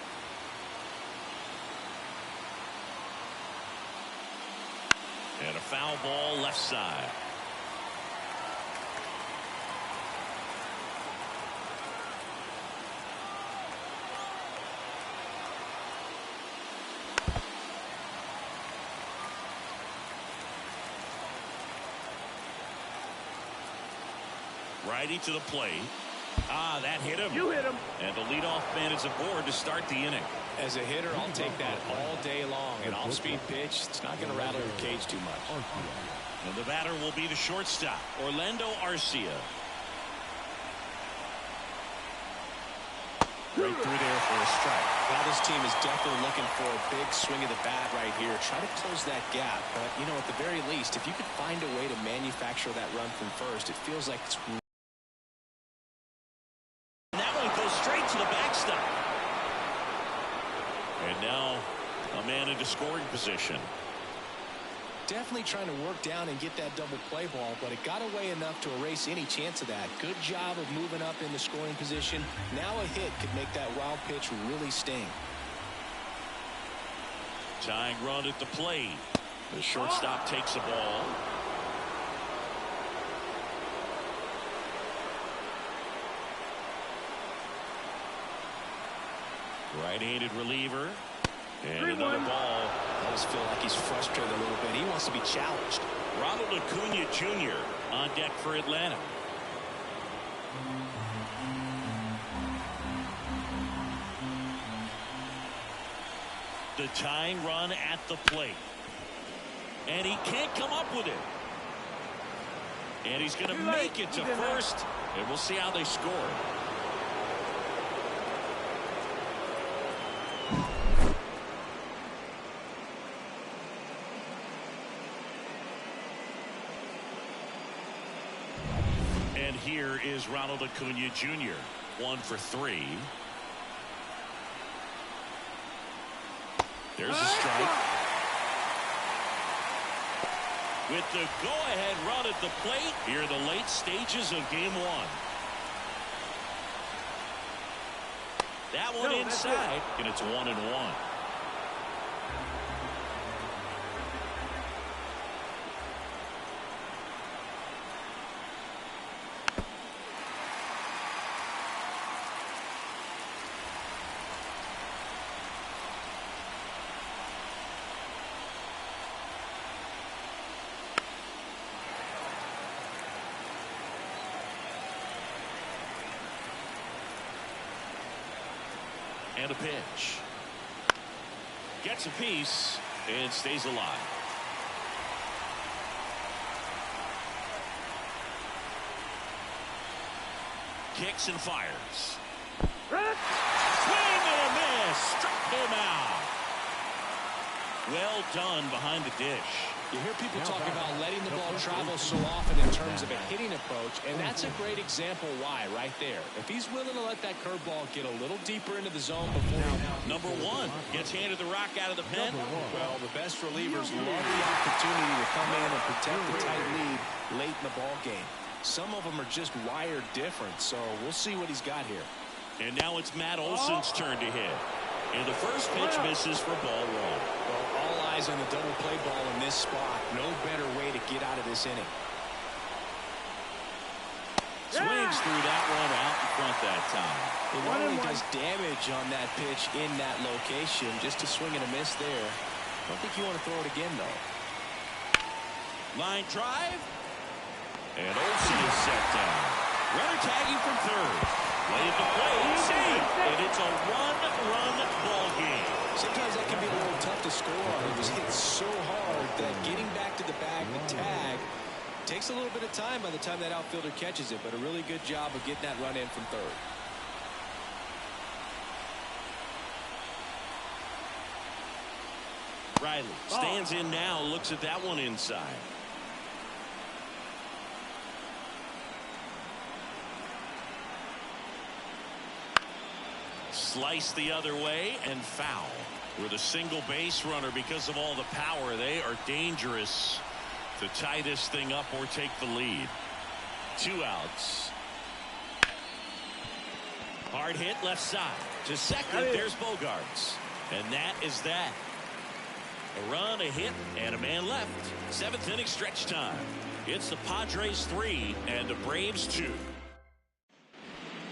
And a foul ball left side. Righty to the plate. Ah, that hit him. You hit him. And the leadoff man is aboard to start the inning. As a hitter, I'll take that all day long. An off-speed pitch, it's not going to rattle your cage too much. And the batter will be the shortstop, Orlando Arcia. Right through there for a strike. Well, this team is definitely looking for a big swing of the bat right here. Try to close that gap. But, you know, at the very least, if you could find a way to manufacture that run from first, it feels like it's... That one goes straight to the backstop. And now a man into scoring position. Definitely trying to work down and get that double play ball, but it got away enough to erase any chance of that. Good job of moving up in the scoring position. Now a hit could make that wild pitch really sting. Tying run at the plate. The shortstop takes a ball. Right-handed reliever. And another ball. I just feel like he's frustrated a little bit. He wants to be challenged. Ronald Acuna Jr. on deck for Atlanta. The tying run at the plate. And he can't come up with it. And he's going to make it to first. And we'll see how they score. here is Ronald Acuna Jr. 1 for 3. There's a strike. With the go-ahead run at the plate, here are the late stages of game 1. That one inside, and it's 1-1. And a pitch. Gets a piece and stays alive. Kicks and fires. Swing and a miss. Struck him out. Well done behind the dish. You hear people talk about letting the ball travel so often in terms of a hitting approach, and that's a great example why right there. If he's willing to let that curveball get a little deeper into the zone before Number 1 gets handed the rock out of the pen. Well, the best relievers love the opportunity to come in and protect the tight lead late in the ball game. Some of them are just wired different, so we'll see what he's got here. And now it's Matt Olson's turn to hit. And the first pitch misses for ball 1. Well, all eyes on the double play ball in this spot. No better way to get out of this inning. Swings through that one out in front that time. It not only does damage on that pitch in that location, just a swing and a miss there. I don't think you want to throw it again, though. Line drive. And Olson is set down. Runner tagging from third. Way at the plate. Save. And it's a one-run ball game. Sometimes that can be a little tough to score on. It was hit so hard that getting back to the bag, the tag, takes a little bit of time by the time that outfielder catches it, but a really good job of getting that run in from third. Riley stands in now, looks at that one inside. Slice the other way and foul. With a single base runner, because of all the power, they are dangerous to tie this thing up or take the lead. 2 outs. Hard hit left side. To second, there's Bogarts. And that is that. A run, a hit, and a man left. 7th inning stretch time. It's the Padres 3 and the Braves 2.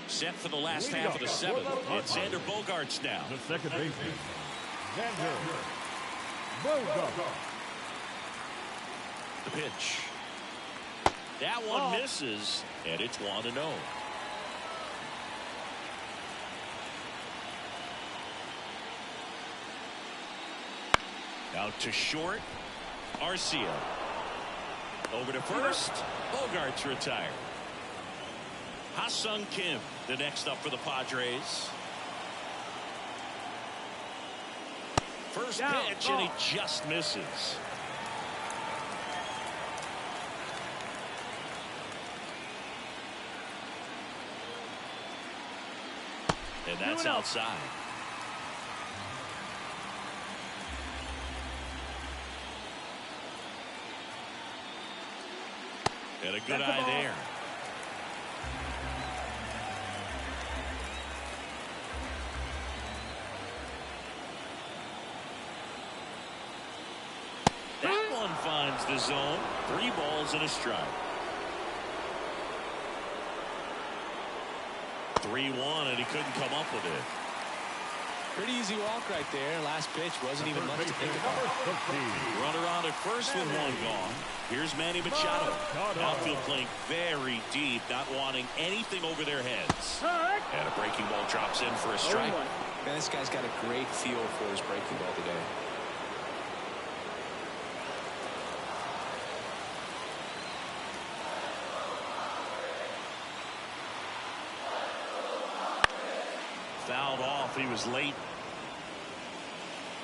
Set for the last half of the 7th. It's Xander Bogarts now. The second baseman, Xander Bogarts. The pitch. That one misses, and it's 1-0. Out to short. Arcia. Over to first. Bogarts retired. Ha-Sung Kim, the next up for the Padres. First pitch, and he just misses. And that's outside. And a good eye there. That one finds the zone. 3 balls and a strike. 3-1, and he couldn't come up with it. Pretty easy walk right there. Last pitch wasn't even much to think about. Runner on at first with 1 gone. Here's Manny Machado. Outfield playing very deep, not wanting anything over their heads. And a breaking ball drops in for a strike. Man, this guy's got a great feel for his breaking ball today. Fouled off. He was late.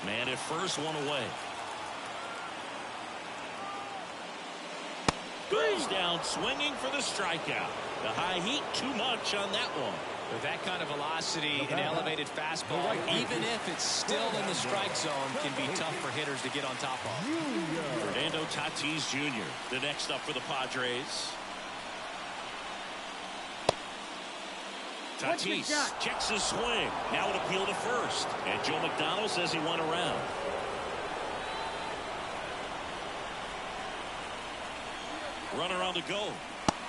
Man at first, 1 away. Goes down swinging for the strikeout. The high heat, too much on that one. With that kind of velocity, an elevated fastball, even if it's still in the strike zone, can be tough for hitters to get on top of. Fernando Tatis Jr., the next up for the Padres. Tatis checks his swing. Now an appeal to first. And Joe McDonald says he won around. Runner on the go.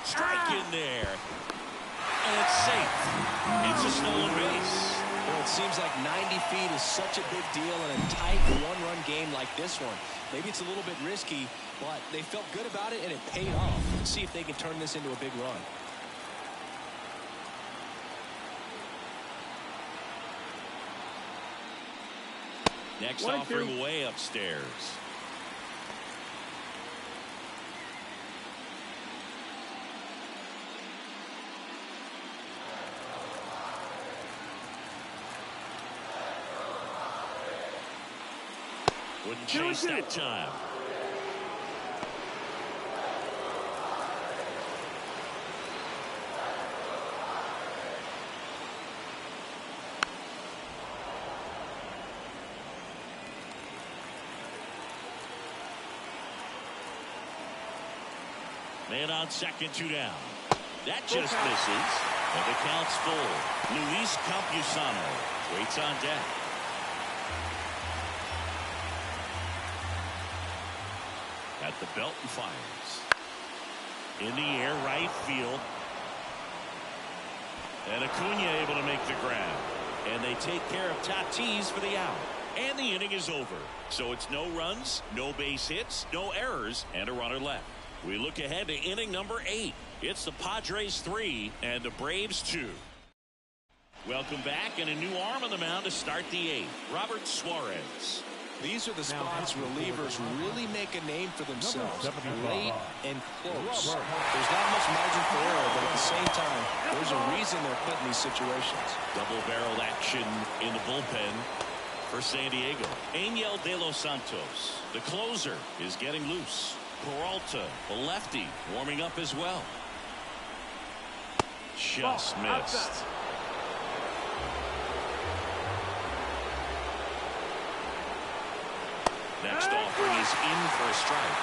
Strike in there. And it's safe. It's a stolen base. Well, it seems like 90 feet is such a big deal in a tight one-run game like this one. Maybe it's a little bit risky, but they felt good about it, and it paid off. Let's see if they can turn this into a big run. Next offering way upstairs. Wouldn't chase that time. Man on second, 2 down. That just misses. And the count's full. Luis Campusano waits on deck. At the belt and fires. In the air, right field. And Acuna able to make the grab. And they take care of Tatis for the out. And the inning is over. So it's no runs, no base hits, no errors, and a runner left. We look ahead to inning number 8. It's the Padres 3 and the Braves 2. Welcome back, and a new arm on the mound to start the 8th. Robert Suarez. These are the spots relievers really make a name for themselves. Late and close. There's not much margin for error, but at the same time, there's a reason they're put in these situations. Double-barreled action in the bullpen for San Diego. Angel De Los Santos, the closer, is getting loose. Peralta, the lefty, warming up as well. Just missed. Next offering is in for a strike.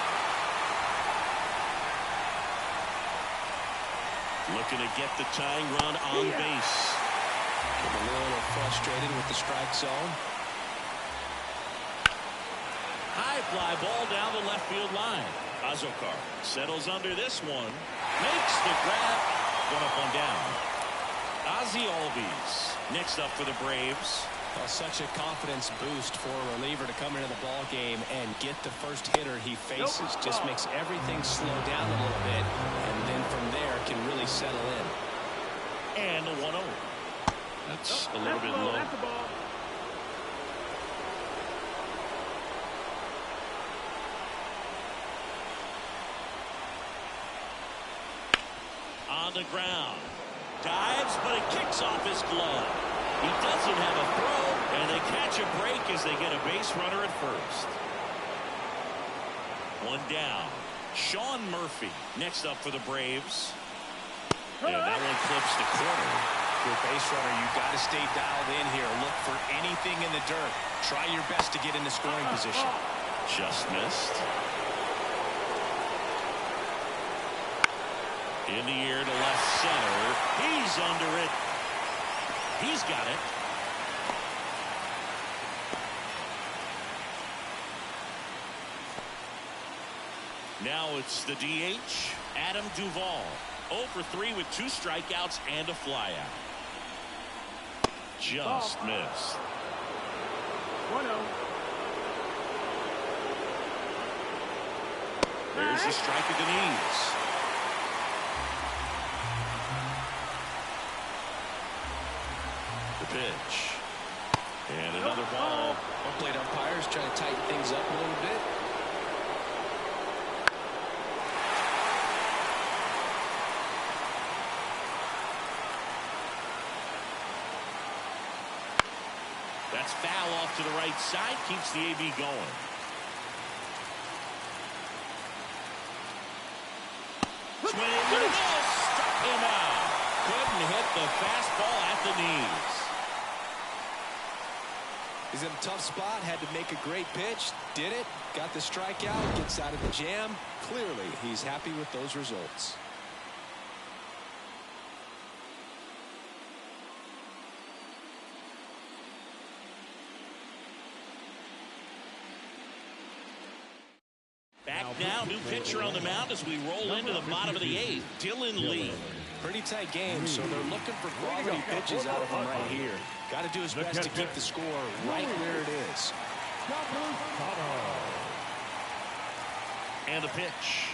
Looking to get the tying run on base. A little frustrated with the strike zone. High fly ball down the left field line. Azokar settles under this one. Makes the grab. Going up on down. Ozzie Albies next up for the Braves. Well, such a confidence boost for a reliever to come into the ball game and get the first hitter he faces. Just makes everything slow down a little bit, and then from there can really settle in. And the 1-0. That's a little bit low. On the ground. Dives, but it kicks off his glove. He doesn't have a throw, and they catch a break as they get a base runner at first. 1 down. Sean Murphy next up for the Braves. And that one clips the corner. For a base runner, you've got to stay dialed in here. Look for anything in the dirt. Try your best to get into scoring position. Just missed. In the air to left center. He's under it. He's got it. Now it's the DH, Adam Duvall. 0 for 3 with 2 strikeouts and a flyout. Just missed. 1-0. There's a strike at the knees. Pitch. And another ball. Home plate umpires trying to tighten things up a little bit. That's foul off to the right side. Keeps the AB going. Swing and a miss. Struck him out. Couldn't hit the fastball at the knees. He's in a tough spot. Had to make a great pitch. Did it. Got the strikeout. Gets out of the jam. Clearly, he's happy with those results. Back now, new pitcher on the mound as we roll into the bottom of the 8th, Dylan Lee. Pretty tight game, so they're looking for quality pitches out of him right here. Got to do his best to keep the score right where it is. And the pitch.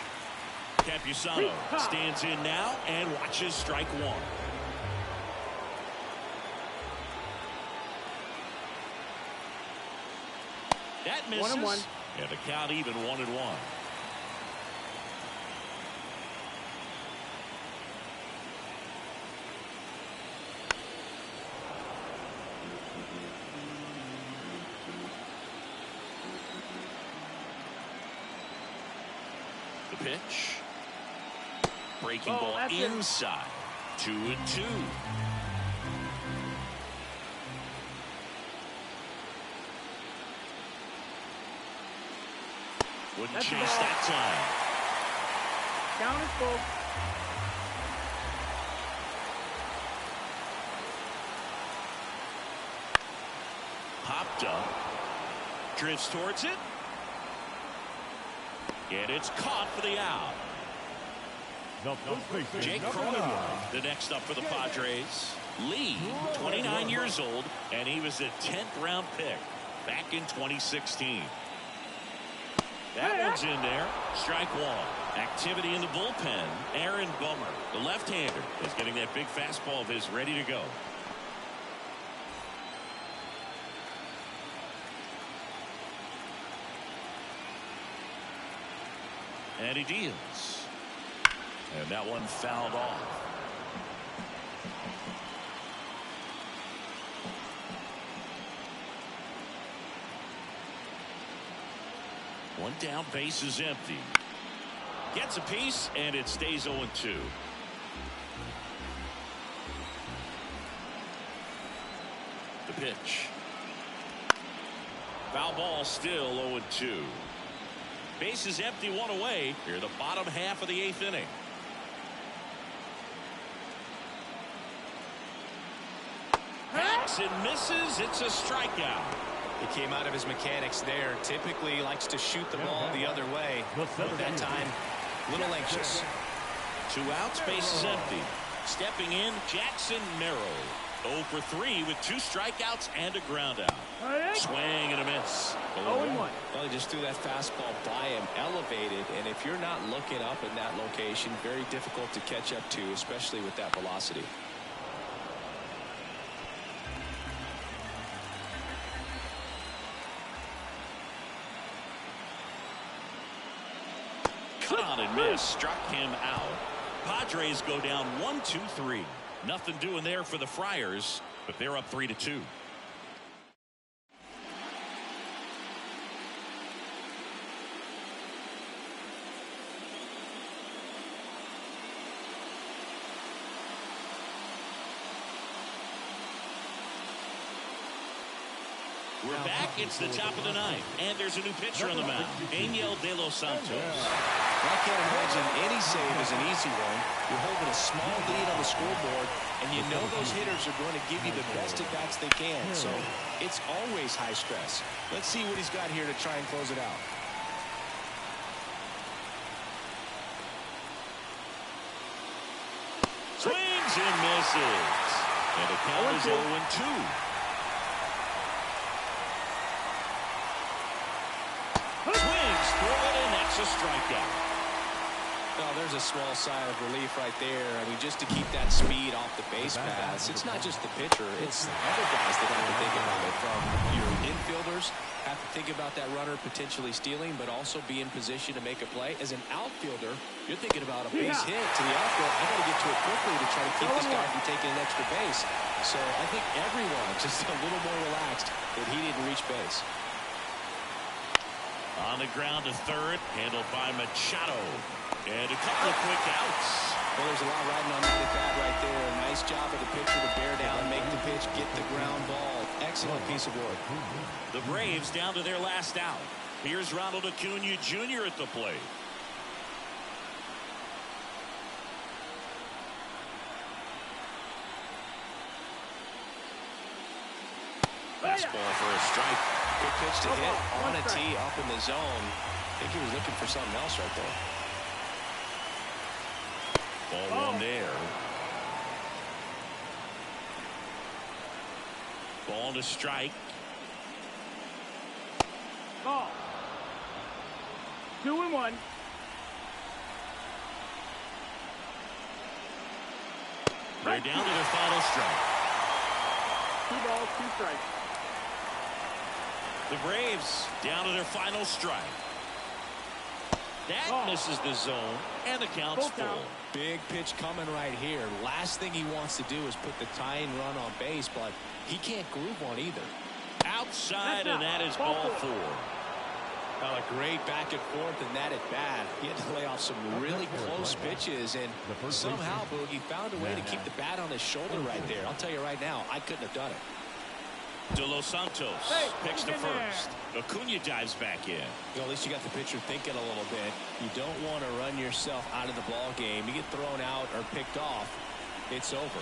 Capusano stands in now and watches strike one. That misses. 1-1. And the count even 1-1. The pitch. Breaking ball inside. 2-2. Wouldn't chase that time. Count is full. Popped up. Drifts towards it. And it's caught for the out. Jake Cronenworth, the next up for the Padres. Lee, 29 years old, and he was a 10th round pick back in 2016. That one's in there. Strike one. Activity in the bullpen. Aaron Bummer, the left-hander, is getting that big fastball of his ready to go. And he deals. And that one fouled off. One down, base is empty. Gets a piece, and it stays 0-2. The pitch. Foul ball, still 0-2. Base is empty, one away. Here, the bottom half of the 8th inning. Hacks and misses. It's a strikeout. He came out of his mechanics there. Typically likes to shoot the ball the other way, but that time a little anxious. 2 outs, base is empty. Stepping in, Jackson Merrill. 0 for 3 with 2 strikeouts and a ground out. Swing and a miss. 0-1. Well, he just threw that fastball by him, elevated, and if you're not looking up in that location, very difficult to catch up to, especially with that velocity. Cut on and miss. Struck him out. Padres go down 1-2-3. Nothing doing there for the Friars, but they're up 3-2. We're back. It's the top of the 9th, and there's a new pitcher on the mound, Angel De Los Santos. I can't imagine any save is an easy one. You're holding a small lead on the scoreboard, and you know those hitters are going to give you the best at-bats they can, so it's always high stress. Let's see what he's got here to try and close it out. Swings and misses. And the count is 0-2. Swings through it, and that's a strikeout. Oh, there's a small sigh of relief right there. I mean, just to keep that speed off the base paths. It's not just the pitcher. It's other guys that have to think about it. From your infielders have to think about that runner potentially stealing, but also be in position to make a play. As an outfielder, you're thinking about a base hit to the outfield. I got to get to it quickly to try to keep this guy from taking an extra base. So I think everyone just a little more relaxed that he didn't reach base. On the ground to third, handled by Machado. And a couple of quick outs. Well, there's a lot riding on that at bat right there. Nice job of the pitcher to bear down, make the pitch, get the ground ball. Excellent piece of work. The Braves down to their last out. Here's Ronald Acuna Jr. at the plate. Fastball for a strike. Good pitch to hit on a tee up in the zone. I think he was looking for something else right there. Ball one there. Ball to strike. Ball. 2-1. They're down to their final strike. 2 balls, 2 strikes. The Braves down to their final strike. That misses the zone, and the count's full. Big pitch coming right here. Last thing he wants to do is put the tying run on base, but he can't groove one either. Outside, and that is ball 4. Well, a great back and forth in that at bat. He had to lay off some really close pitches, and somehow, Boog, he found a way to keep the bat on his shoulder right there. I'll tell you right now, I couldn't have done it. De Los Santos picks to first. Acuna dives back in. At least you got the pitcher thinking a little bit. You don't want to run yourself out of the ball game. You get thrown out or picked off, it's over.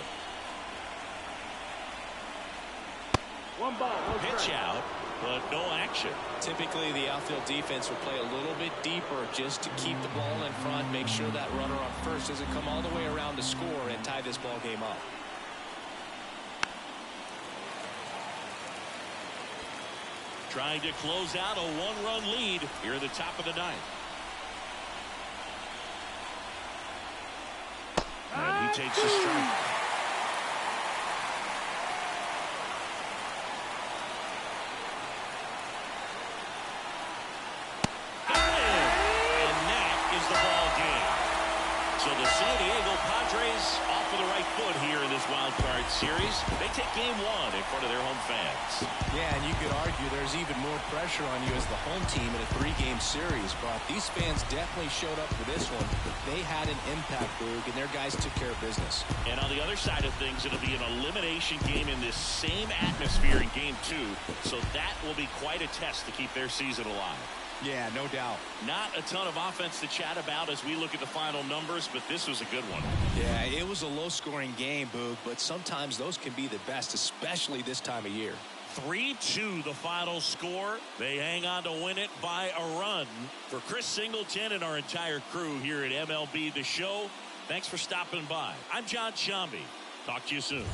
1 ball, no pitch strike. out, but no action. Typically, the outfield defense will play a little bit deeper just to keep the ball in front, make sure that runner on first doesn't come all the way around to score and tie this ball game up. Trying to close out a 1-run lead here at the top of the 9th. And he takes a strike. And that is the ball game. So the San Diego Padres off of the right foot here in this wild card series. They take game 1 in front of their home fans. Yeah, and you could argue there's even more pressure on you as the home team in a 3-game series, but these fans definitely showed up for this one. They had an impact, Boog, and their guys took care of business. And on the other side of things, it'll be an elimination game in this same atmosphere in game 2, so that will be quite a test to keep their season alive. Yeah, no doubt. Not a ton of offense to chat about as we look at the final numbers, but this was a good one. Yeah, it was a low-scoring game, Boog, but sometimes those can be the best, especially this time of year. 3-2 the final score. They hang on to win it by a run. For Chris Singleton and our entire crew here at MLB The Show, thanks for stopping by. I'm John Shambi. Talk to you soon.